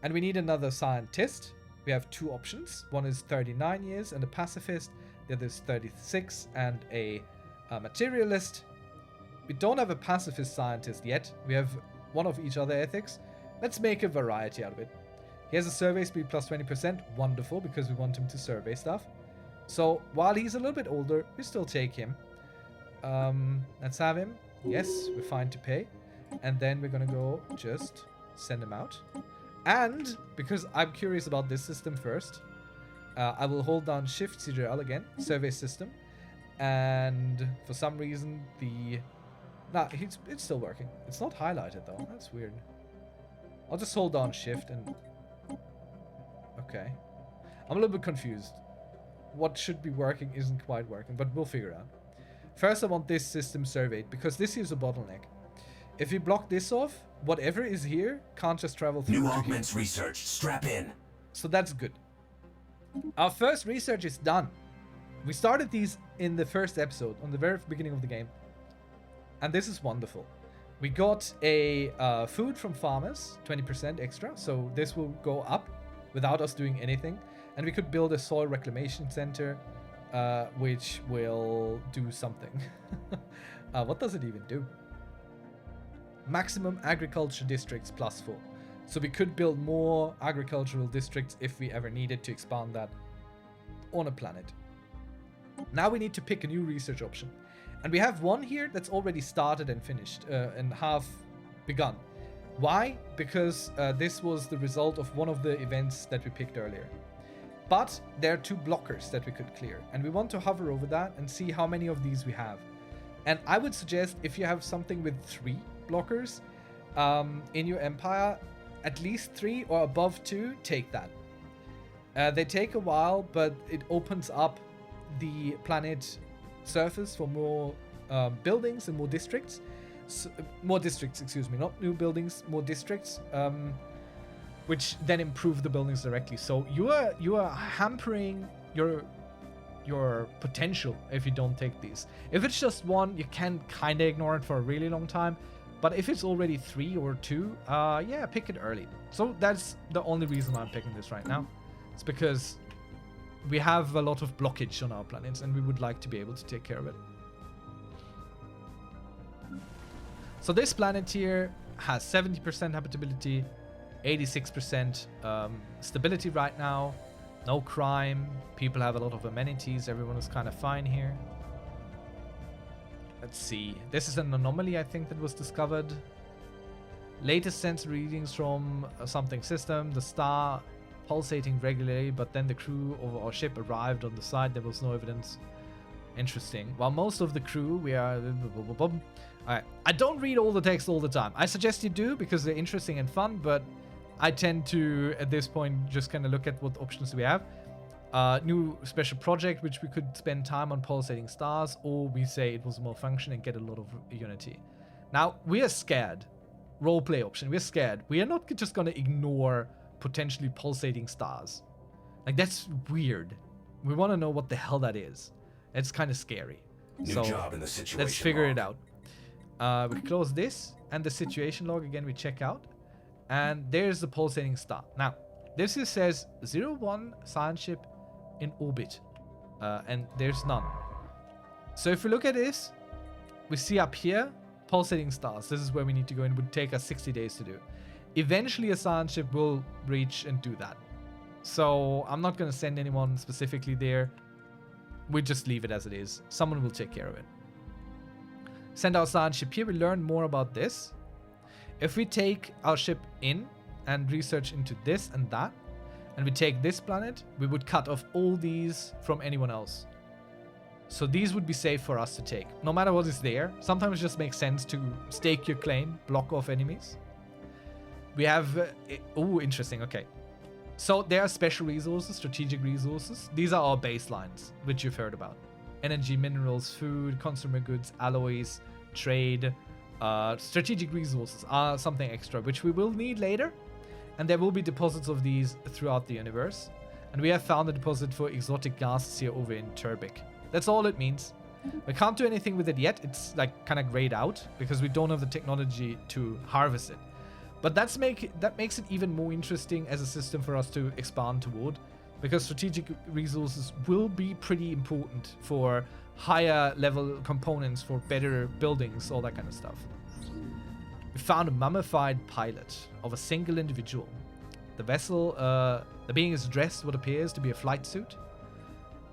And we need another scientist. We have 2 options. One is 39 years and a pacifist. The other is 36 and a materialist. We don't have a pacifist scientist yet. We have one of each other ethics. Let's make a variety out of it. He has a survey speed plus 20%. Wonderful, because we want him to survey stuff. So while he's a little bit older, we still take him. Let's have him. Yes, we're fine to pay. And then we're going to go just send him out. And because I'm curious about this system first, I will hold down Shift CTRL again, survey system. And for some reason, it's still working. It's not highlighted though. That's weird. I'll just hold down Shift and... Okay. I'm a little bit confused. What should be working isn't quite working, but we'll figure it out. First, I want this system surveyed, because this is a bottleneck. If we block this off, whatever is here can't just travel through. New augments research. Strap in. So that's good. Our first research is done. We started these in the first episode, on the very beginning of the game. And this is wonderful. We got a food from farmers, 20% extra. So this will go up without us doing anything. And we could build a soil reclamation center, which will do something. What does it even do? Maximum agriculture districts plus 4. So we could build more agricultural districts if we ever needed to expand that on a planet. Now we need to pick a new research option. And we have one here that's already started and finished and half begun. Why? Because this was the result of one of the events that we picked earlier. But there are 2 blockers that we could clear. And we want to hover over that and see how many of these we have. And I would suggest if you have something with 3 blockers in your empire, at least 3 or above 2, take that. They take a while, but it opens up the planet surface for more buildings and more districts. More districts, excuse me, not new buildings, more districts, which then improve the buildings directly. So you are hampering your potential if you don't take these. If it's just 1, you can kind of ignore it for a really long time. But if it's already 3 or 2, yeah, pick it early. So that's the only reason why I'm picking this right now. It's because we have a lot of blockage on our planets and we would like to be able to take care of it. So this planet here has 70% habitability, 86% stability right now, no crime, people have a lot of amenities, everyone is kind of fine here. Let's see, this is an anomaly I think that was discovered. Latest sensor readings from something system, the star pulsating regularly, but then the crew of our ship arrived on the site, there was no evidence. Interesting. While most of the crew, we are... Alright, I don't read all the text all the time. I suggest you do, because they're interesting and fun, but I tend to, at this point, just kind of look at what options we have. New special project, which we could spend time on pulsating stars, or we say it was a malfunction and get a lot of unity. Now, we are scared. Roleplay option, we're scared. We are not just going to ignore potentially pulsating stars. Like, that's weird. We want to know what the hell that is. It's kind of scary. New So job in the situation let's figure log. it out. We close this, and the situation log again we check out. And there's the pulsating star. Now, this is says 01 science ship in orbit. And there's none. So if we look at this, we see up here, pulsating stars. This is where we need to go, and it would take us 60 days to do. Eventually a science ship will reach and do that. So I'm not going to send anyone specifically there. We just leave it as it is. Someone will take care of it. Send our science ship here. We learn more about this. If we take our ship in and research into this and that, and we take this planet, we would cut off all these from anyone else. So these would be safe for us to take. No matter what is there, sometimes it just makes sense to stake your claim, block off enemies. We have... oh, interesting. Okay. So there are special resources, strategic resources. These are our baselines, which you've heard about. Energy, minerals, food, consumer goods, alloys, trade. Strategic resources are something extra, which we will need later. And there will be deposits of these throughout the universe. And we have found a deposit for exotic gases here over in Turbik. That's all it means. We can't do anything with it yet. It's like kind of grayed out because we don't have the technology to harvest it. But that makes it even more interesting as a system for us to expand toward, because strategic resources will be pretty important for higher level components, for better buildings, all that kind of stuff. We found a mummified pilot of a single individual. The vessel, the being is dressed what appears to be a flight suit.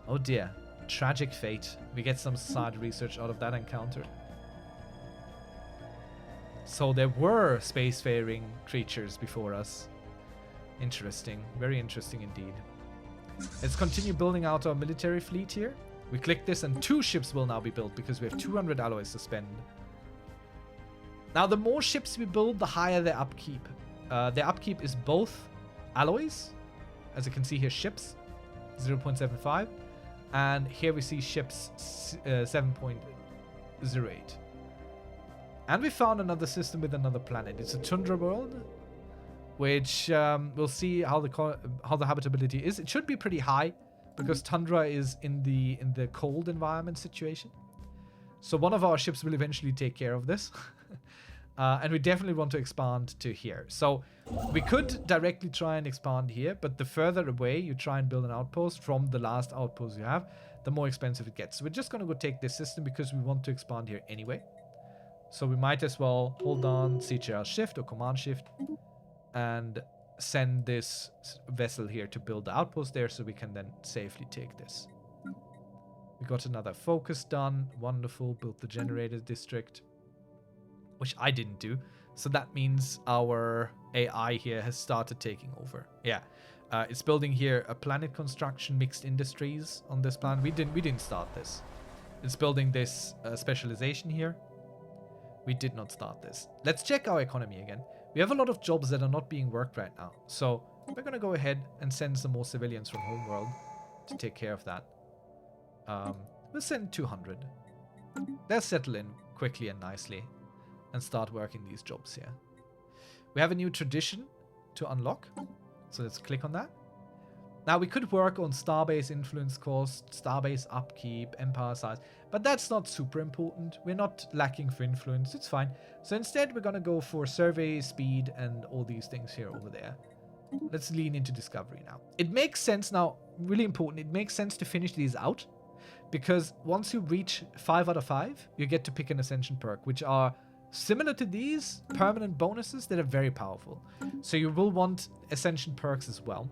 Oh dear, tragic fate. We get some side research out of that encounter. So there were spacefaring creatures before us. Interesting. Very interesting indeed. Let's continue building out our military fleet here. We click this and 2 ships will now be built because we have 200 alloys to spend. Now the more ships we build, the higher their upkeep. Their upkeep is both alloys. As you can see here, ships 0.75. And here we see ships 7.08. And we found another system with another planet. It's a tundra world, which we'll see how the habitability is. It should be pretty high because tundra is in the cold environment situation. So one of our ships will eventually take care of this. And we definitely want to expand to here. So we could directly try and expand here, but the further away you try and build an outpost from the last outpost you have, the more expensive it gets. So we're just going to go take this system because we want to expand here anyway. So we might as well hold on CTRL shift or command shift and send this vessel here to build the outpost there so we can then safely take this. We got another focus done. Wonderful. Built the generator district, which I didn't do. So that means our AI here has started taking over. Yeah. It's building here a planet construction, mixed industries on this planet. We didn't start this. It's building this specialization here. We did not start this. Let's check our economy again. We have a lot of jobs that are not being worked right now. So we're going to go ahead and send some more civilians from homeworld to take care of that. We'll send 200. They'll settle in quickly and nicely and start working these jobs here. We have a new tradition to unlock. So let's click on that. Now we could work on starbase influence cost, starbase upkeep, empire size, but that's not super important. We're not lacking for influence, it's fine. So instead we're gonna go for survey, speed, and all these things here over there. Let's lean into discovery now. It makes sense now, really important, it makes sense to finish these out, because once you reach 5 out of 5, you get to pick an ascension perk, which are similar to these permanent bonuses that are very powerful. So you will want ascension perks as well.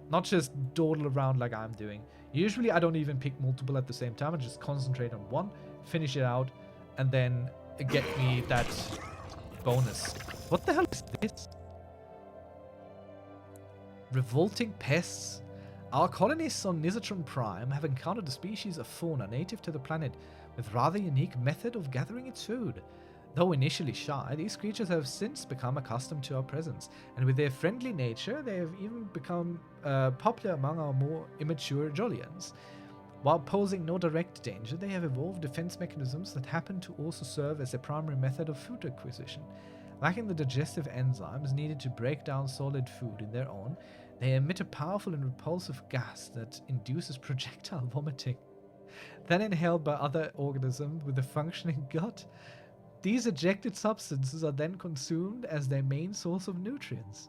Not just dawdle around like I'm doing. Usually I don't even pick multiple at the same time. I just concentrate on one, finish it out, and then get me that bonus. What the hell is this? Revolting pests. Our colonists on Nizatron Prime have encountered a species of fauna native to the planet with rather unique method of gathering its food. Though initially shy, these creatures have since become accustomed to our presence, and with their friendly nature, they have even become popular among our more immature Jolians. While posing no direct danger, they have evolved defense mechanisms that happen to also serve as their primary method of food acquisition. Lacking the digestive enzymes needed to break down solid food in their own, They emit a powerful and repulsive gas that induces projectile vomiting, then inhaled by other organisms with a functioning gut. These ejected substances are then consumed as their main source of nutrients.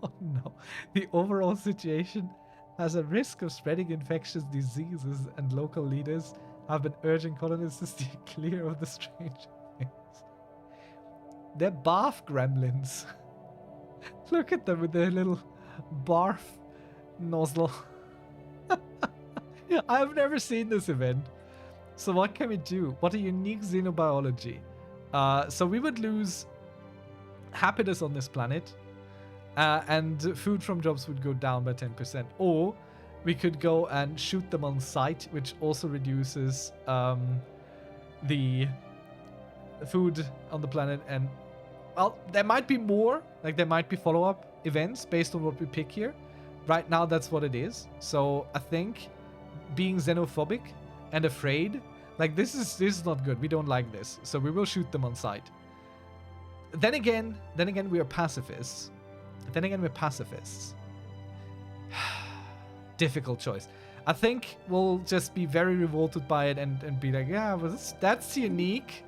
Oh no. The overall situation has a risk of spreading infectious diseases, and local leaders have been urging colonists to steer clear of the strange things. They're barf gremlins. Look at them with their little barf nozzle. I've never seen this event. So what can we do? What a unique xenobiology. So we would lose happiness on this planet, and food from jobs would go down by 10%. Or we could go and shoot them on sight, which also reduces the food on the planet. And, well, there might be more. Like, there might be follow-up events based on what we pick here. Right now, that's what it is. So I think being xenophobic and afraid, like, this is not good. We don't like this. So we will shoot them on sight. Then again, we are pacifists. Difficult choice. I think we'll just be very revolted by it and be like, yeah, well, that's unique.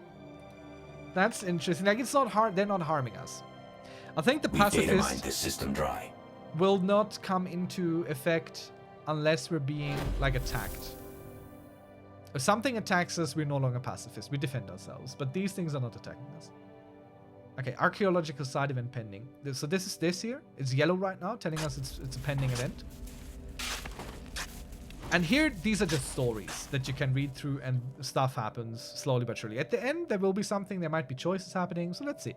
That's interesting. Like, it's not hard. They're not harming us. I think the pacifists this system dry. will not come into effect unless we're being, like, attacked. If something attacks us, we're no longer pacifists. We defend ourselves. But these things are not attacking us. Okay, archaeological side event pending. So this is this here. It's yellow right now, telling us it's a pending event. And here, these are just stories that you can read through, and stuff happens slowly but surely. At the end, there will be something. There might be choices happening. So let's see.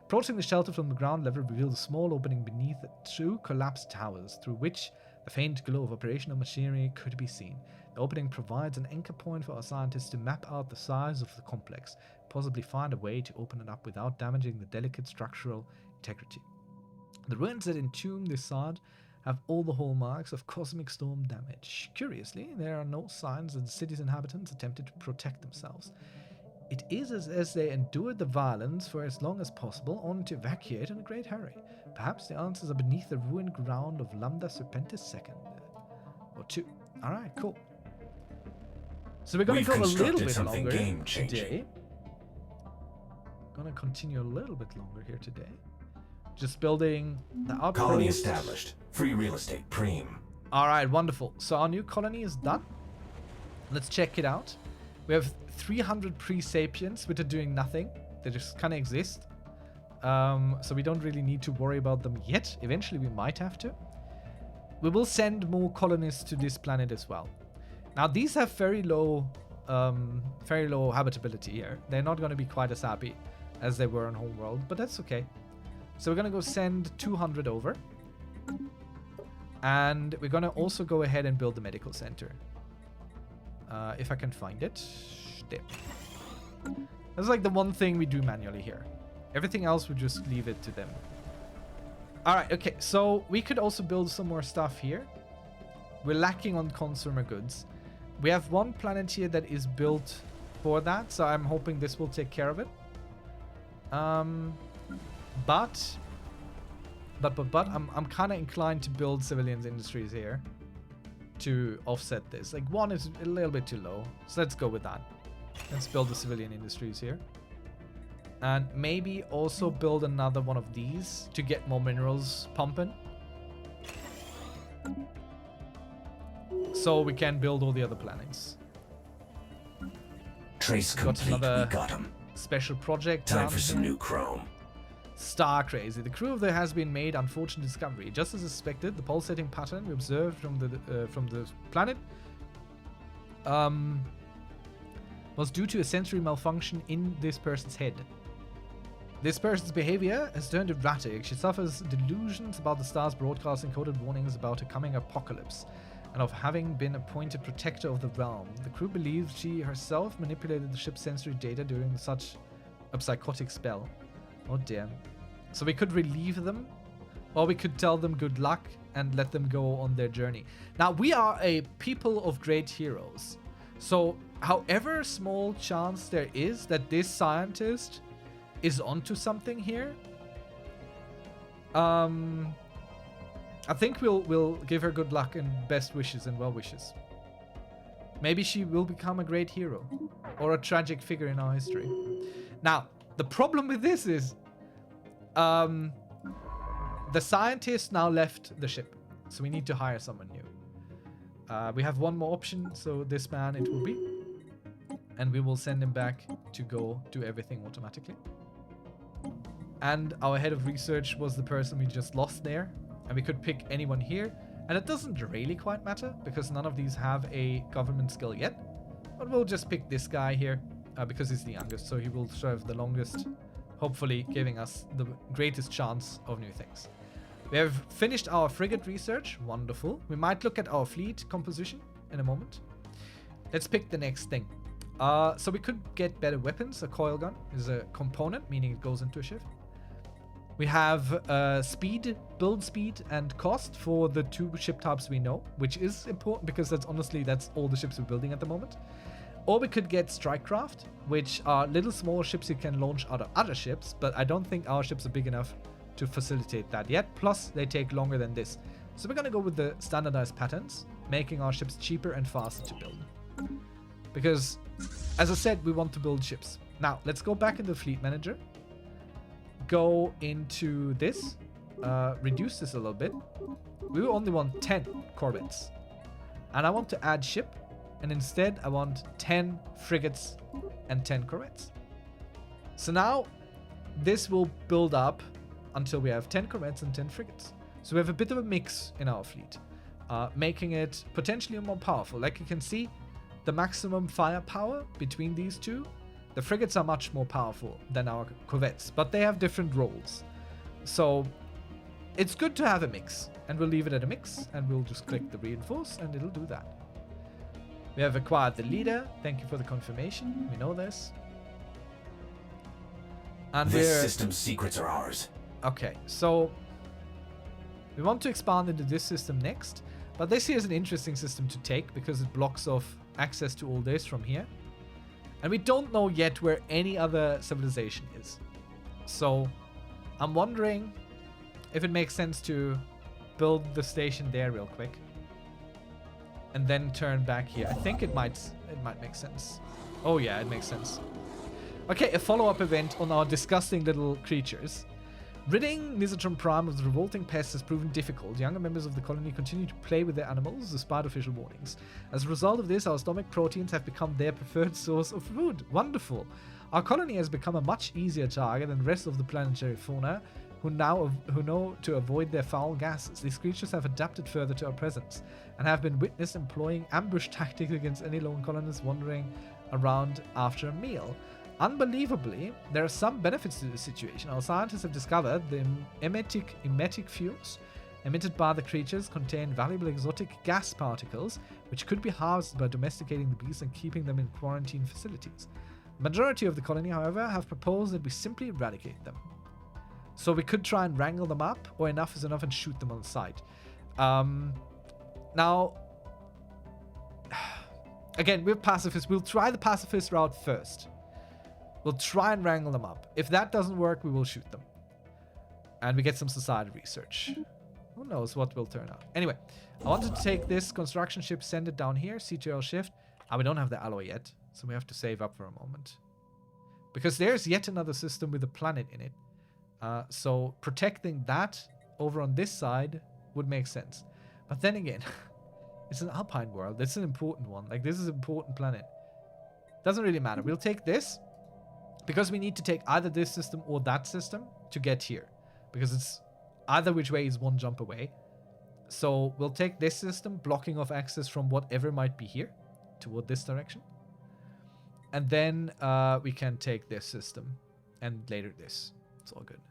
Approaching the shelter from the ground level reveals a small opening beneath two collapsed towers, through which the faint glow of operational machinery could be seen. The opening provides an anchor point for our scientists to map out the size of the complex, possibly find a way to open it up without damaging the delicate structural integrity. The ruins that entomb this site have all the hallmarks of cosmic storm damage. Curiously, there are no signs that the city's inhabitants attempted to protect themselves. It is as they endured the violence for as long as possible, only to evacuate in a great hurry. Perhaps the answers are beneath the ruined ground of Lambda Serpentis II. Or 2. Alright, cool. So we're going to go a little bit longer today. Going to continue a little bit longer here today. Just building the outpost. Colony established. Free real estate, Preem. Alright, wonderful. So our new colony is done. Let's check it out. We have 300 pre-sapients, which are doing nothing. They just kind of exist. So we don't really need to worry about them yet. Eventually we might have to. We will send more colonists to this planet as well. Now these have very low habitability here. They're not going to be quite as happy as they were on Homeworld, but that's okay. So we're going to go send 200 over. And we're going to also go ahead and build the medical center. If I can find it. There. That's like the one thing we do manually here. Everything else we just leave it to them. Alright, okay. So we could also build some more stuff here. We're lacking on consumer goods. We have one planet here that is built for that, so I'm hoping this will take care of it. But I'm kind of inclined to build civilians industries here to offset this. Like, one is a little bit too low, so let's go with that. Let's build the civilian industries here. And maybe also build another one of these to get more minerals pumping. So we can build all the other planets. Trace complete, we got him. Special project. Time for some new chrome. Star crazy. The crew of the has been made unfortunate discovery. Just as expected, the pulsating pattern we observed from the planet was due to a sensory malfunction in this person's head. This person's behavior has turned erratic. She suffers delusions about the star's broadcasting coded warnings about a coming apocalypse, and of having been appointed protector of the realm. The crew believes she herself manipulated the ship's sensory data during such a psychotic spell. Oh dear. So we could relieve them, or we could tell them good luck and let them go on their journey. Now, we are a people of great heroes. So, however small chance there is that this scientist is onto something here, I think we'll give her good luck and best wishes and well wishes. Maybe she will become a great hero or a tragic figure in our history. Now, the problem with this is the scientist now left the ship, so we need to hire someone new. We have one more option, so this man it will be, and we will send him back to go do everything automatically. And our head of research was the person we just lost there, and we could pick anyone here, and it doesn't really quite matter because none of these have a government skill yet, but we'll just pick this guy here because he's the youngest, so he will serve the longest, hopefully giving us the greatest chance of new things. We have finished our frigate research. Wonderful. We might look at our fleet composition in a moment. Let's pick the next thing. So we could get better weapons. A coil gun is a component, meaning it goes into a ship. We have speed, build speed, and cost for the 2 ship types we know, which is important because that's all the ships we're building at the moment. Or we could get strike craft, which are little small ships you can launch out of other ships, but I don't think our ships are big enough to facilitate that yet. Plus, they take longer than this. So we're gonna go with the standardized patterns, making our ships cheaper and faster to build. Because, as I said, we want to build ships. Now, let's go back in the fleet manager. Go into this. Reduce this a little bit. We will only want 10 corvettes. And I want to add ship. And instead, I want 10 frigates and 10 corvettes. So now, this will build up until we have 10 corvettes and 10 frigates. So we have a bit of a mix in our fleet, making it potentially more powerful. Like you can see, the maximum firepower between these two, the frigates are much more powerful than our corvettes, but they have different roles. So it's good to have a mix, and we'll leave it at a mix, and we'll just click the reinforce, and it'll do that. We have acquired the leader. Thank you for the confirmation. We know this. And this system's secrets are ours. Okay, so we want to expand into this system next, but this here is an interesting system to take because it blocks off access to all this from here. And we don't know yet where any other civilization is. So I'm wondering if it makes sense to build the station there real quick and then turn back here. I think it might make sense. Oh yeah, it makes sense. Okay, a follow-up event on our disgusting little creatures. Ridding Nizatron Prime of the revolting pests has proven difficult. Younger members of the colony continue to play with their animals despite official warnings. As a result of this, our stomach proteins have become their preferred source of food. Wonderful. Our colony has become a much easier target than the rest of the planetary fauna, who know to avoid their foul gases. These creatures have adapted further to our presence and have been witnessed employing ambush tactics against any lone colonists wandering around after a meal. Unbelievably, there are some benefits to this situation. Our scientists have discovered the emetic fuels emitted by the creatures contain valuable exotic gas particles, which could be harvested by domesticating the beasts and keeping them in quarantine facilities. The majority of the colony, however, have proposed that we simply eradicate them. So we could try and wrangle them up, or enough is enough, and shoot them on sight. Now, again, we're pacifists. We'll try the pacifist route first. We'll try and wrangle them up. If that doesn't work, we will shoot them. And we get some society research. Who knows what will turn out. Anyway, I wanted to take this construction ship, send it down here, CTRL shift. We don't have the alloy yet, so we have to save up for a moment. Because there's yet another system with a planet in it. So protecting that over on this side would make sense. But then again, it's an alpine world. It's an important one. Like, this is an important planet. Doesn't really matter. We'll take this. Because we need to take either this system or that system to get here. Because it's either which way is one jump away. So we'll take this system, blocking off access from whatever might be here toward this direction. And then we can take this system and later this. It's all good.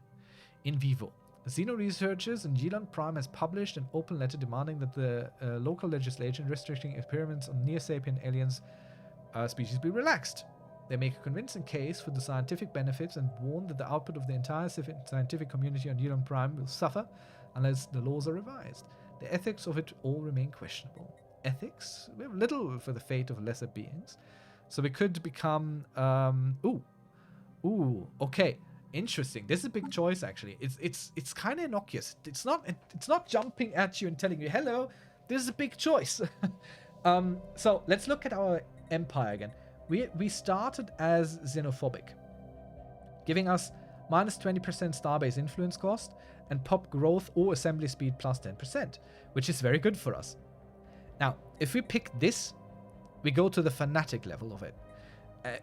In vivo. Xeno researchers in Geelon Prime has published an open letter demanding that the local legislation restricting experiments on near-sapient aliens species be relaxed. They make a convincing case for the scientific benefits and warn that the output of the entire scientific community on Geelon Prime will suffer unless the laws are revised. The ethics of it all remain questionable. Ethics? We have little for the fate of lesser beings. So we could become... okay. Interesting. This is a big choice, actually. It's kind of innocuous. It's not jumping at you and telling you, hello, this is a big choice. So let's look at our empire again. We started as xenophobic, giving us minus 20% starbase influence cost and pop growth or assembly speed plus 10%, which is very good for us. Now, if we pick this, we go to the fanatic level of it,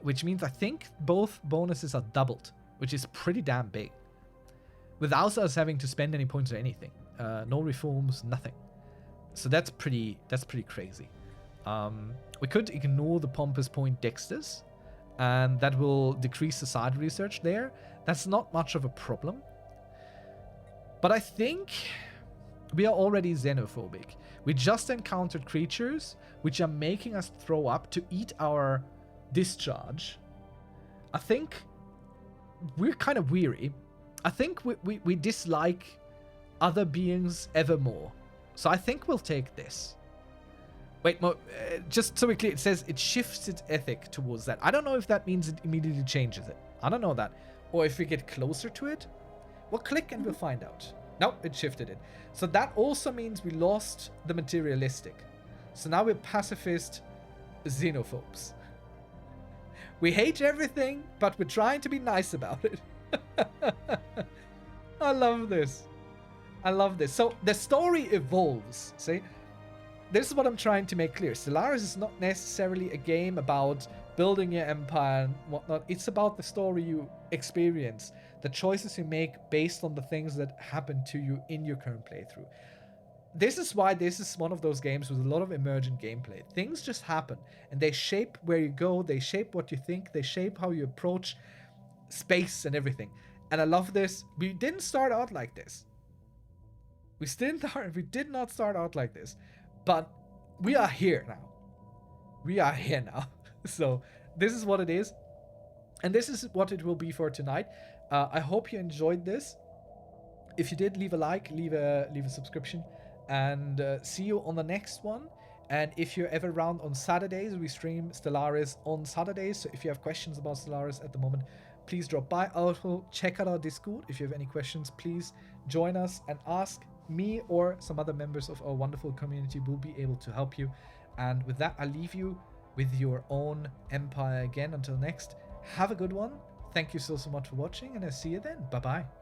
which means I think both bonuses are doubled, which is pretty damn big, without us having to spend any points or anything. No reforms, nothing. So that's pretty crazy. We could ignore the pompous point dexters, and that will decrease the side research there. That's not much of a problem. But I think we are already xenophobic. We just encountered creatures which are making us throw up to eat our discharge. I think we're kind of weary. I think we dislike other beings ever more. So I think we'll take this. Wait, just so we're clear, it says it shifts its ethic towards that. I don't know if that means it immediately changes it. I don't know that. Or if we get closer to it. We'll click and we'll find out. Nope, it shifted it. So that also means we lost the materialistic. So now we're pacifist xenophobes. We hate everything, but we're trying to be nice about it. I love this. I love this. So the story evolves, see? This is what I'm trying to make clear. Stellaris is not necessarily a game about building your empire and whatnot. It's about the story you experience, the choices you make based on the things that happen to you in your current playthrough. This is why this is one of those games with a lot of emergent gameplay. Things just happen, and they shape where you go, they shape what you think, they shape how you approach space and everything. And I love this. We didn't start out like this. We did not start out like this. But we are here now. We are here now. So this is what it is. And this is what it will be for tonight. I hope you enjoyed this. If you did, leave a like, leave a subscription. And see you on the next one. And if you're ever around on Saturdays, we stream Stellaris on Saturdays. So if you have questions about Stellaris at the moment, please drop by. Also, check out our Discord. If you have any questions, please join us and ask. Me or some other members of our wonderful community will be able to help you. And with that, I leave you with your own empire again. Until next, have a good one. Thank you so much for watching, and I'll see you then. Bye bye.